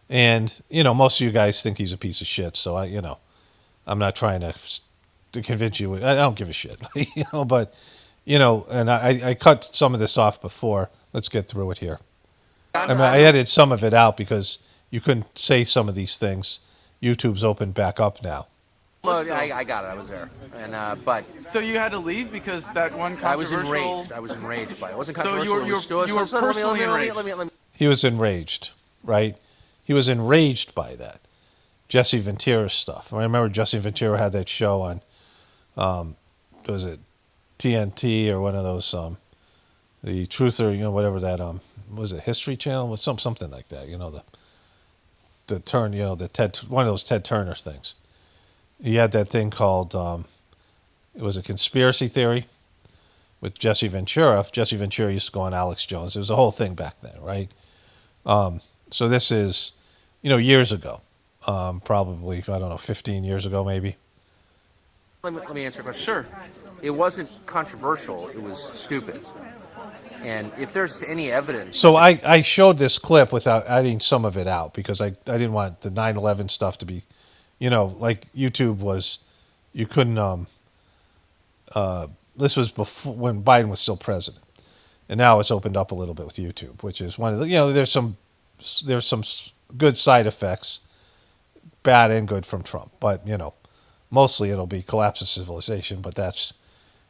and most of you guys think he's a piece of shit. So I'm not trying to convince you. I don't give a shit, but. And I cut some of this off before. Let's get through it here. I edited some of it out because you couldn't say some of these things. YouTube's opened back up now. Well, I got it. I was there, but so you had to leave because that one controversial. I was enraged by it. It wasn't controversial. So you were personally enraged. He was enraged, right? He was enraged by that Jesse Ventura stuff. I remember Jesse Ventura had that show on, was it TNT or one of those, the Truther, whatever that, was it History Channel? Was something like that, the turn, the Ted, one of those Ted Turner things. He had that thing called, it was a conspiracy theory with Jesse Ventura. Jesse Ventura used to go on Alex Jones. It was a whole thing back then, right? So this is, years ago, probably, I don't know, 15 years ago maybe. Let me answer your question. Sure. It wasn't controversial. It was stupid. And if there's any evidence... So I showed this clip without adding some of it out because I didn't want the 9/11 stuff to be, like YouTube was, you couldn't, this was before when Biden was still president. And now it's opened up a little bit with YouTube, which is one of the, there's some good side effects, bad and good from Trump. But, mostly it'll be collapse of civilization, but that's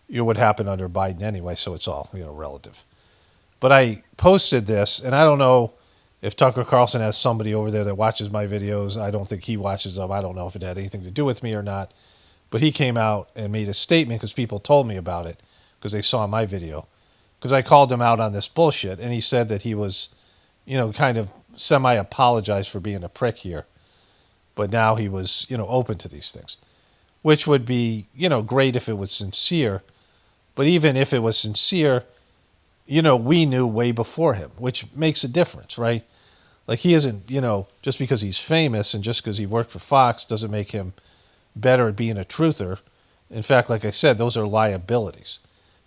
what happened under Biden anyway, so it's all relative. But I posted this, and I don't know if Tucker Carlson has somebody over there that watches my videos. I don't think he watches them. I don't know if it had anything to do with me or not. But he came out and made a statement because people told me about it because they saw my video. Because I called him out on this bullshit, and he said that he was, kind of semi-apologized for being a prick here. But now he was, open to these things. Which would be, great if it was sincere. But even if it was sincere, we knew way before him, which makes a difference, right? Like he isn't, just because he's famous and just because he worked for Fox doesn't make him better at being a truther. In fact, like I said, those are liabilities.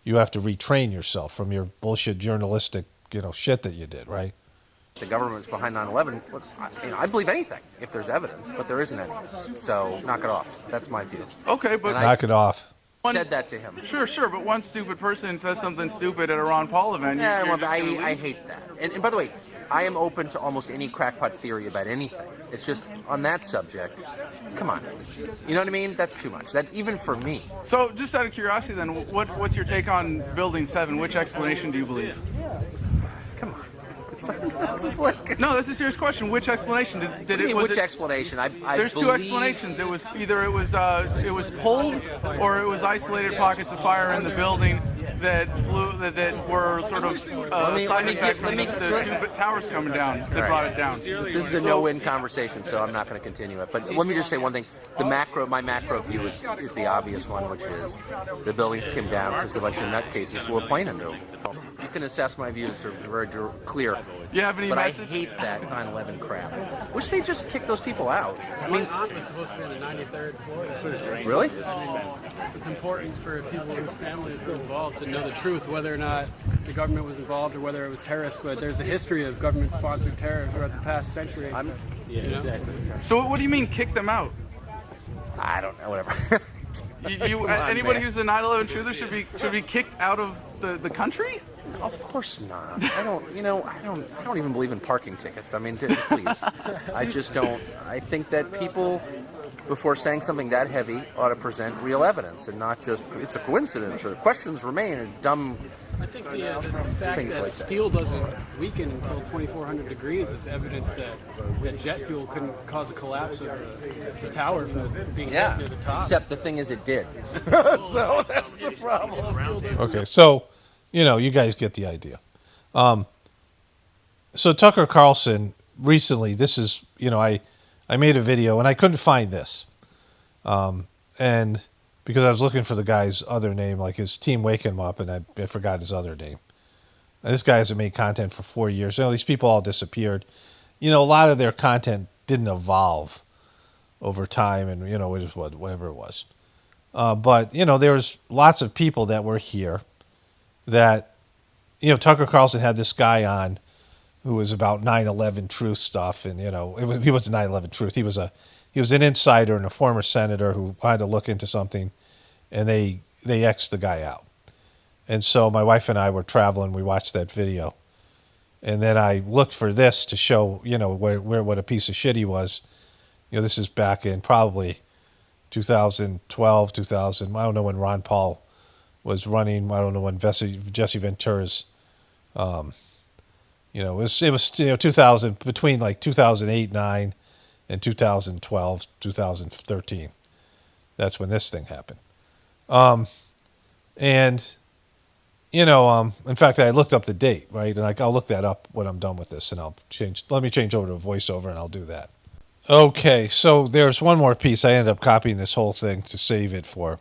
You have to retrain yourself from your bullshit journalistic, shit that you did, right? The government's behind 9/11. Look, I believe anything if there's evidence, but there isn't any. So knock it off. That's my view. Okay, but knock it off. Said that to him. Sure, but one stupid person says something stupid at a Ron Paul event. I hate that. And by the way, I am open to almost any crackpot theory about anything. It's just on that subject. Come on, you know what I mean? That's too much. That even for me. So, just out of curiosity, then, what's your take on Building 7? Which explanation do you believe? Come on. No, that's a serious question. Which explanation did it? Which explanation? There's two explanations. It was either it was pulled, or it was isolated pockets of fire in the building that were sort of side effect from the two towers coming down that brought it down. This is a no-win conversation, so I'm not going to continue it. But let me just say one thing: my macro view is the obvious one, which is the buildings came down because a bunch of nutcases flew a plane into them. You can assess my views; they're very clear. You have any but message? I hate that 9/11 crap. Wish they just kicked those people out. I mean, aunt was supposed to be on the 93rd floor. Really? It's important for people whose family is still involved to know the truth, whether or not the government was involved or whether it was terrorists. But there's a history of government-sponsored terror throughout the past century. Exactly. So what do you mean kick them out? I don't know. Whatever. Anybody who's a 9/11 truther should be kicked out of the country? Of course not. I don't even believe in parking tickets. I mean, please. I just don't. I think that people, before saying something that heavy, ought to present real evidence and not just it's a coincidence or questions remain and dumb. I think the fact things that like that. steel doesn't weaken until 2,400 degrees is evidence that jet fuel couldn't cause a collapse of the tower from being hit near the top. Except the thing is, it did. So that's the problem. Okay, so you guys get the idea. So Tucker Carlson recently, this is I made a video and I couldn't find this, and because I was looking for the guy's other name, like his team waking him up, and I forgot his other name. And this guy hasn't made content for 4 years. These people all disappeared. A lot of their content didn't evolve over time, and it was whatever it was. But there was lots of people that were here that Tucker Carlson had this guy on who was about 9/11 truth stuff, and he wasn't 9/11 truth. He was an insider and a former senator who wanted to look into something, and they X'd the guy out. And so my wife and I were traveling. We watched that video, and then I looked for this to show what a piece of shit he was. This is back in probably 2012, 2000. I don't know when Ron Paul was running. I don't know when Jesse Ventura's. It was 2000, between like 2008, 9 and 2012, 2013. That's when this thing happened. In fact, I looked up the date, right? And I'll look that up when I'm done with this, and let me change over to voiceover, and I'll do that. Okay, so there's one more piece. I ended up copying this whole thing to save it for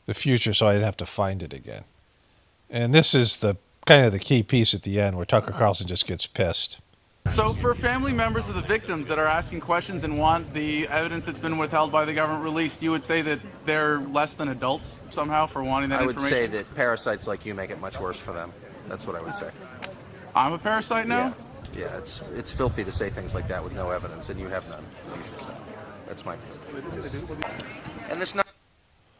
the future so I didn't have to find it again. And this is the kind of the key piece at the end where Tucker Carlson just gets pissed. So for family members of the victims that are asking questions and want the evidence that's been withheld by the government released, you would say that they're less than adults somehow for wanting that information? I would say that parasites like you make it much worse for them. That's what I would say. I'm a parasite now? Yeah, it's filthy to say things like that with no evidence, and you have none, so you should say. That's my view. And this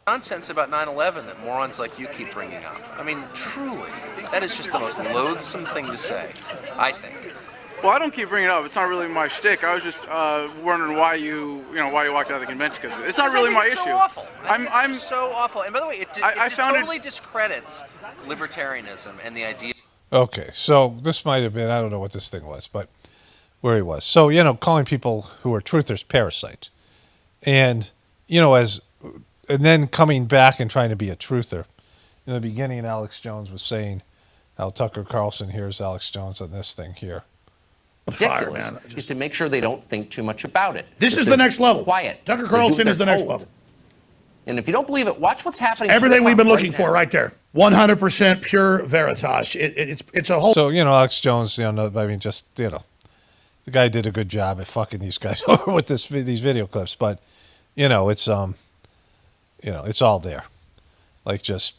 nonsense about 9/11 that morons like you keep bringing up. I mean, truly, that is just the most loathsome thing to say, I think. Well, I don't keep bringing it up. It's not really my shtick. I was just wondering why you walked out of the convention because it's not really my issue. It's so awful. It's so awful. And by the way, it totally discredits libertarianism and the idea. Okay, so this might have been, I don't know what this thing was, but where he was. So, calling people who are truthers parasites. And, and then coming back and trying to be a truther. In the beginning, Alex Jones was saying how Tucker Carlson hears Alex Jones on this thing here. Ridiculous is to make sure they don't think too much about it. This is the next level. Quiet. Tucker Carlson is the next level. And if you don't believe it, watch what's happening. Everything we've been looking for right there. 100% pure veritas. It's a whole. So, Alex Jones, the guy did a good job at fucking these guys over with these video clips, but, it's all there. Like just,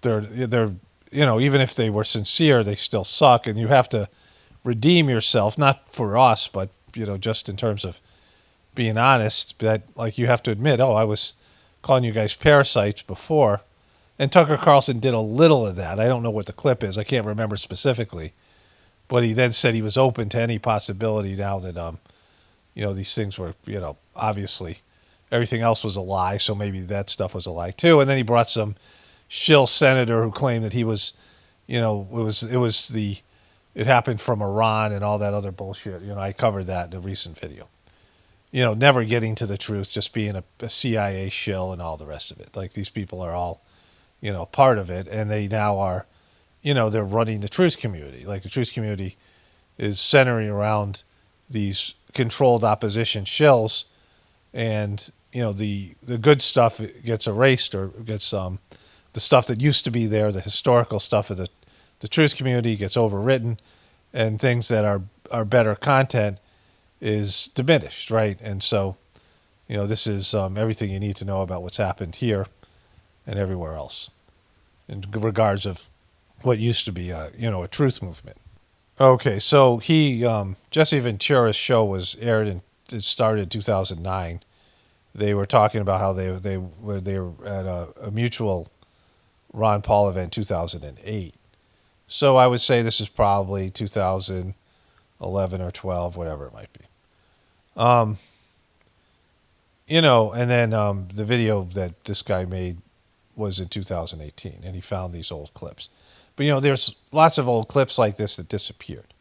they're even if they were sincere, they still suck, and you have to redeem yourself, not for us, but, just in terms of being honest, that like you have to admit, I was calling you guys parasites before. And Tucker Carlson did a little of that. I don't know what the clip is. I can't remember specifically. But he then said he was open to any possibility now that, these things were, obviously everything else was a lie. So maybe that stuff was a lie too. And then he brought some shill senator who claimed that he was, it it happened from Iran and all that other bullshit. I covered that in a recent video. Never getting to the truth, just being a CIA shill and all the rest of it. Like, these people are all, part of it, and they now are, they're running the truth community. Like, the truth community is centering around these controlled opposition shills, and, the good stuff gets erased, or gets, the stuff that used to be there, the historical stuff of the truth community gets overwritten, and things that are better content is diminished, right? And so, this is everything you need to know about what's happened here and everywhere else in regards of what used to be a truth movement. Okay, so Jesse Ventura's show was aired it started in 2009. They were talking about how they were at a mutual Ron Paul event in 2008. So I would say this is probably 2011 or 12, whatever it might be. And then the video that this guy made was in 2018, and he found these old clips. But, there's lots of old clips like this that disappeared.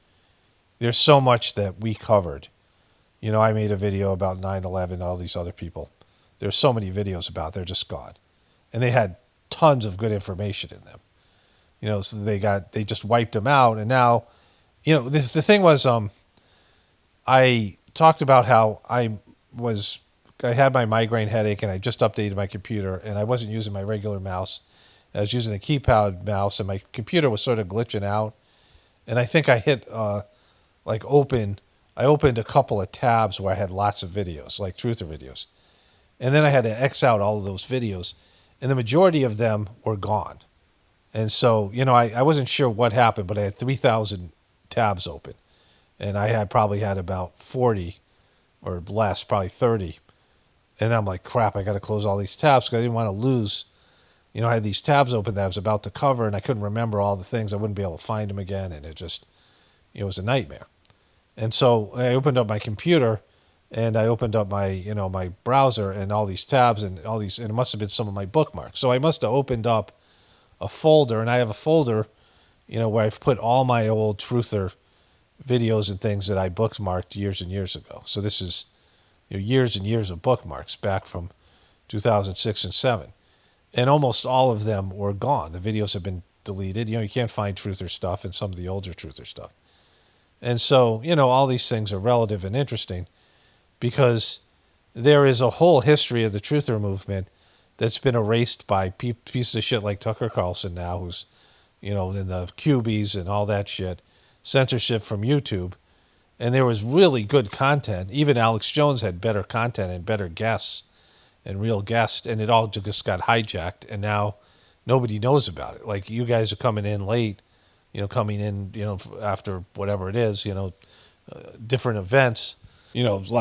There's so much that we covered. I made a video about 9/11, all these other people. There's so many videos about, they're just gone. And they had tons of good information in them. So they just wiped them out. And now, the thing was, I talked about how I had my migraine headache, and I just updated my computer, and I wasn't using my regular mouse. I was using a keypad mouse, and my computer was sort of glitching out. And I think I hit open. I opened a couple of tabs where I had lots of videos, like truther videos. And then I had to X out all of those videos, and the majority of them were gone. And so, I wasn't sure what happened, but I had 3,000 tabs open. And I probably had about 40 or less, probably 30. And I'm like, crap, I got to close all these tabs because I didn't want to lose. I had these tabs open that I was about to cover, and I couldn't remember all the things. I wouldn't be able to find them again, and it was a nightmare. And so I opened up my computer, and I opened up my, my browser, and all these tabs and all these, and it must have been some of my bookmarks. So I must have opened up a folder, and I have a folder, where I've put all my old truther videos and things that I bookmarked years and years ago. So this is years and years of bookmarks back from 2006 and 7. And almost all of them were gone. The videos have been deleted. You can't find truther stuff and some of the older truther stuff. And so, all these things are relative and interesting because there is a whole history of the truther movement that's been erased by pieces of shit like Tucker Carlson now, who's, in the QBs and all that shit, censorship from YouTube. And there was really good content. Even Alex Jones had better content and better guests and real guests, and it all just got hijacked, and now nobody knows about it. Like, you guys are coming in late, after whatever it is, different events.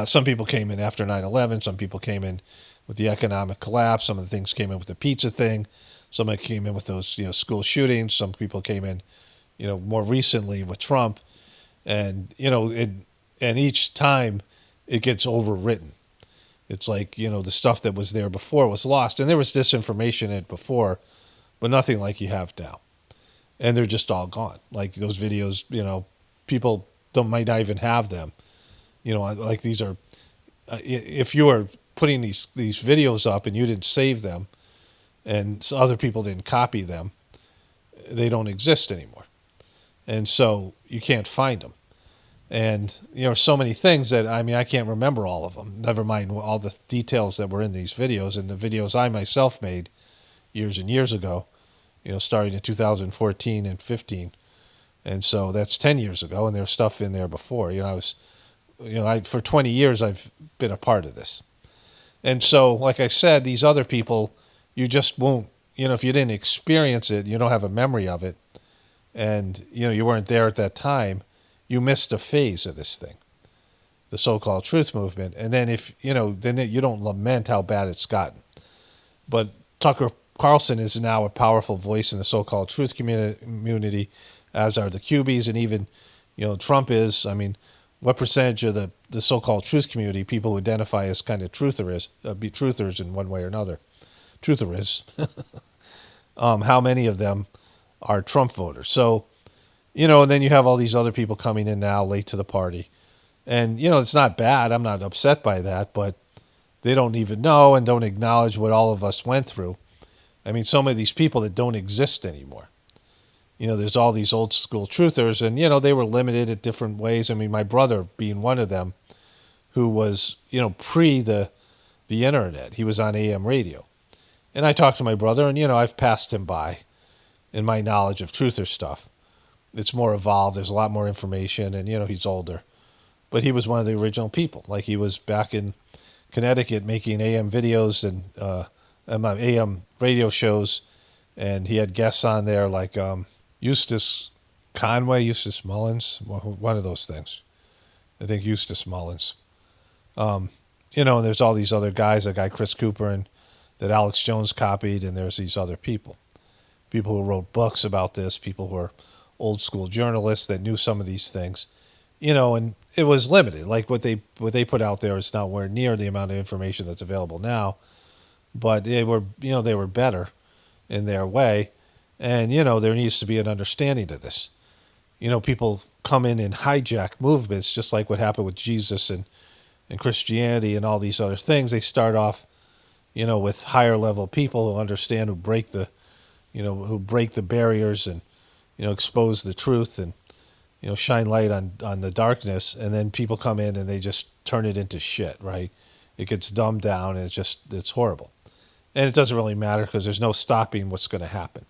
Some people came in after 9/11, some people came in with the economic collapse, some of the things came in with the pizza thing, some came in with those, school shootings, some people came in, more recently with Trump, and, and each time it gets overwritten. It's like, the stuff that was there before was lost. And there was disinformation in it before, but nothing like you have now. And they're just all gone. Like those videos, people might not even have them. Like these are, if you are putting these videos up and you didn't save them and other people didn't copy them, they don't exist anymore. And so you can't find them. And, so many things that, I can't remember all of them. Never mind all the details that were in these videos and the videos I myself made years and years ago, starting in 2014 and 15. And so that's 10 years ago, and there's stuff in there before. For 20 years, I've been a part of this. And so, like I said, these other people, you just won't, if you didn't experience it, you don't have a memory of it, and, you weren't there at that time, you missed a phase of this thing, the so-called truth movement. And then then you don't lament how bad it's gotten. But Tucker Carlson is now a powerful voice in the so-called truth community, as are the QBs, and even, Trump is. What percentage of the so-called truth community people who identify as kind of be truthers in one way or another? Trutherists. How many of them are Trump voters? So, You know, and then you have all these other people coming in now late to the party. And, you know, it's not bad. I'm not upset by that, but they don't even know and don't acknowledge what all of us went through. I mean, so many of these people that don't exist anymore. You know, there's all these old school truthers, and, you know, they were limited at different ways. I mean, my brother being one of them, who was, you know, pre the internet. He was on AM radio. And I talked to my brother, and, you know, I've passed him by in my knowledge of truther stuff. It's more evolved. There's a lot more information, and, you know, he's older. But he was one of the original people. Like, he was back in Connecticut making AM videos and AM radio shows, and he had guests on there like Eustace Mullins, one of those things. I think Eustace Mullins. You know, and there's all these other guys, like guy Chris Cooper, and that Alex Jones copied, and there's these other people who wrote books about this, people who are old school journalists that knew some of these things. You know, and it was limited. Like what they put out there is nowhere near the amount of information that's available now. But they were, you know, they were better in their way. And, you know, there needs to be an understanding to this. You know, people come in and hijack movements, just like what happened with Jesus and Christianity and all these other things. They start off, you know, with higher level people who understand, who break the barriers and, you know, expose the truth and, you know, shine light on the darkness, and then people come in and they just turn it into shit, right? It gets dumbed down, and it's horrible. And it doesn't really matter because there's no stopping what's going to happen.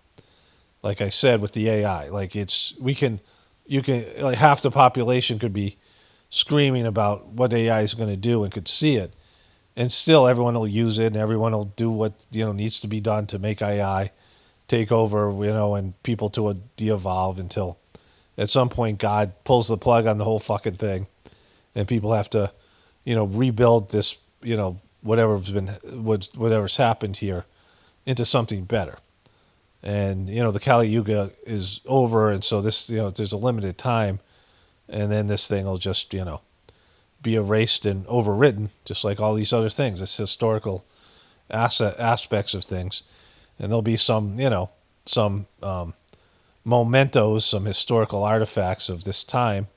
Like I said, with the AI, like like half the population could be screaming about what AI is going to do and could see it, and still everyone will use it and everyone will do what, you know, needs to be done to make AI take over, you know, and people to de-evolve until at some point God pulls the plug on the whole fucking thing, and people have to, you know, rebuild this, you know, whatever's happened here into something better. And, you know, the Kali Yuga is over, and so this, you know, there's a limited time, and then this thing will just, you know, be erased and overwritten, just like all these other things. It's historical aspects of things, and there'll be some, you know, some mementos, some historical artifacts of this time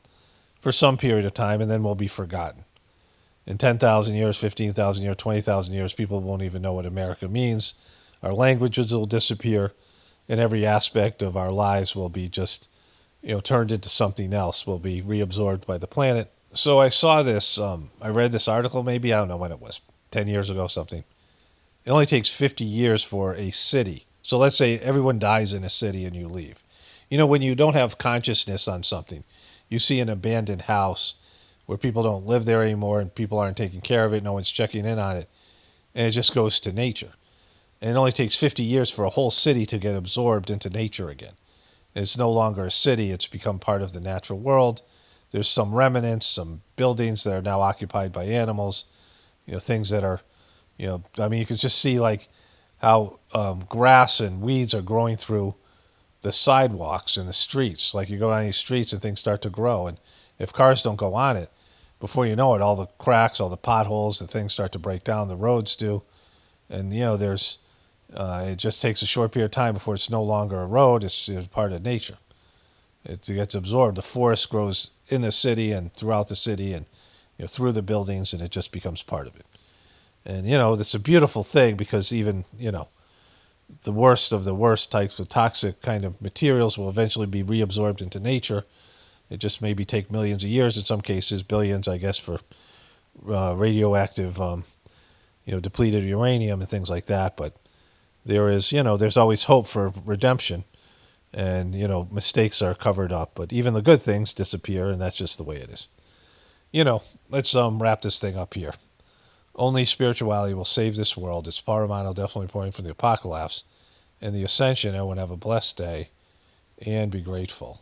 for some period of time, and then we'll be forgotten. In 10,000 years, 15,000 years, 20,000 years, people won't even know what America means. Our languages will disappear, and every aspect of our lives will be just, you know, turned into something else, will be reabsorbed by the planet. So I saw this, I read this article maybe, I don't know when it was, 10 years ago, something. It only takes 50 years for a city. So let's say everyone dies in a city and you leave. You know, when you don't have consciousness on something, you see an abandoned house where people don't live there anymore and people aren't taking care of it, no one's checking in on it, and it just goes to nature. And it only takes 50 years for a whole city to get absorbed into nature again. It's no longer a city, it's become part of the natural world. There's some remnants, some buildings that are now occupied by animals, you know, things that are, you know, I mean, you can just see like how grass and weeds are growing through the sidewalks and the streets. Like you go down these streets and things start to grow. And if cars don't go on it, before you know it, all the cracks, all the potholes, the things start to break down, the roads do. And, you know, there's, it just takes a short period of time before it's no longer a road, it's part of nature. It gets absorbed. The forest grows in the city and throughout the city and, you know, through the buildings, and it just becomes part of it. And, you know, it's a beautiful thing because even, you know, the worst of the worst types of toxic kind of materials will eventually be reabsorbed into nature. It just maybe take millions of years, in some cases, billions, I guess, for radioactive, you know, depleted uranium and things like that. But there is, you know, there's always hope for redemption. And, you know, mistakes are covered up. But even the good things disappear, and that's just the way it is. You know, let's wrap this thing up here. Only spirituality will save this world. It's paramount, definitely pointing from the apocalypse and the ascension. Everyone have a blessed day and be grateful.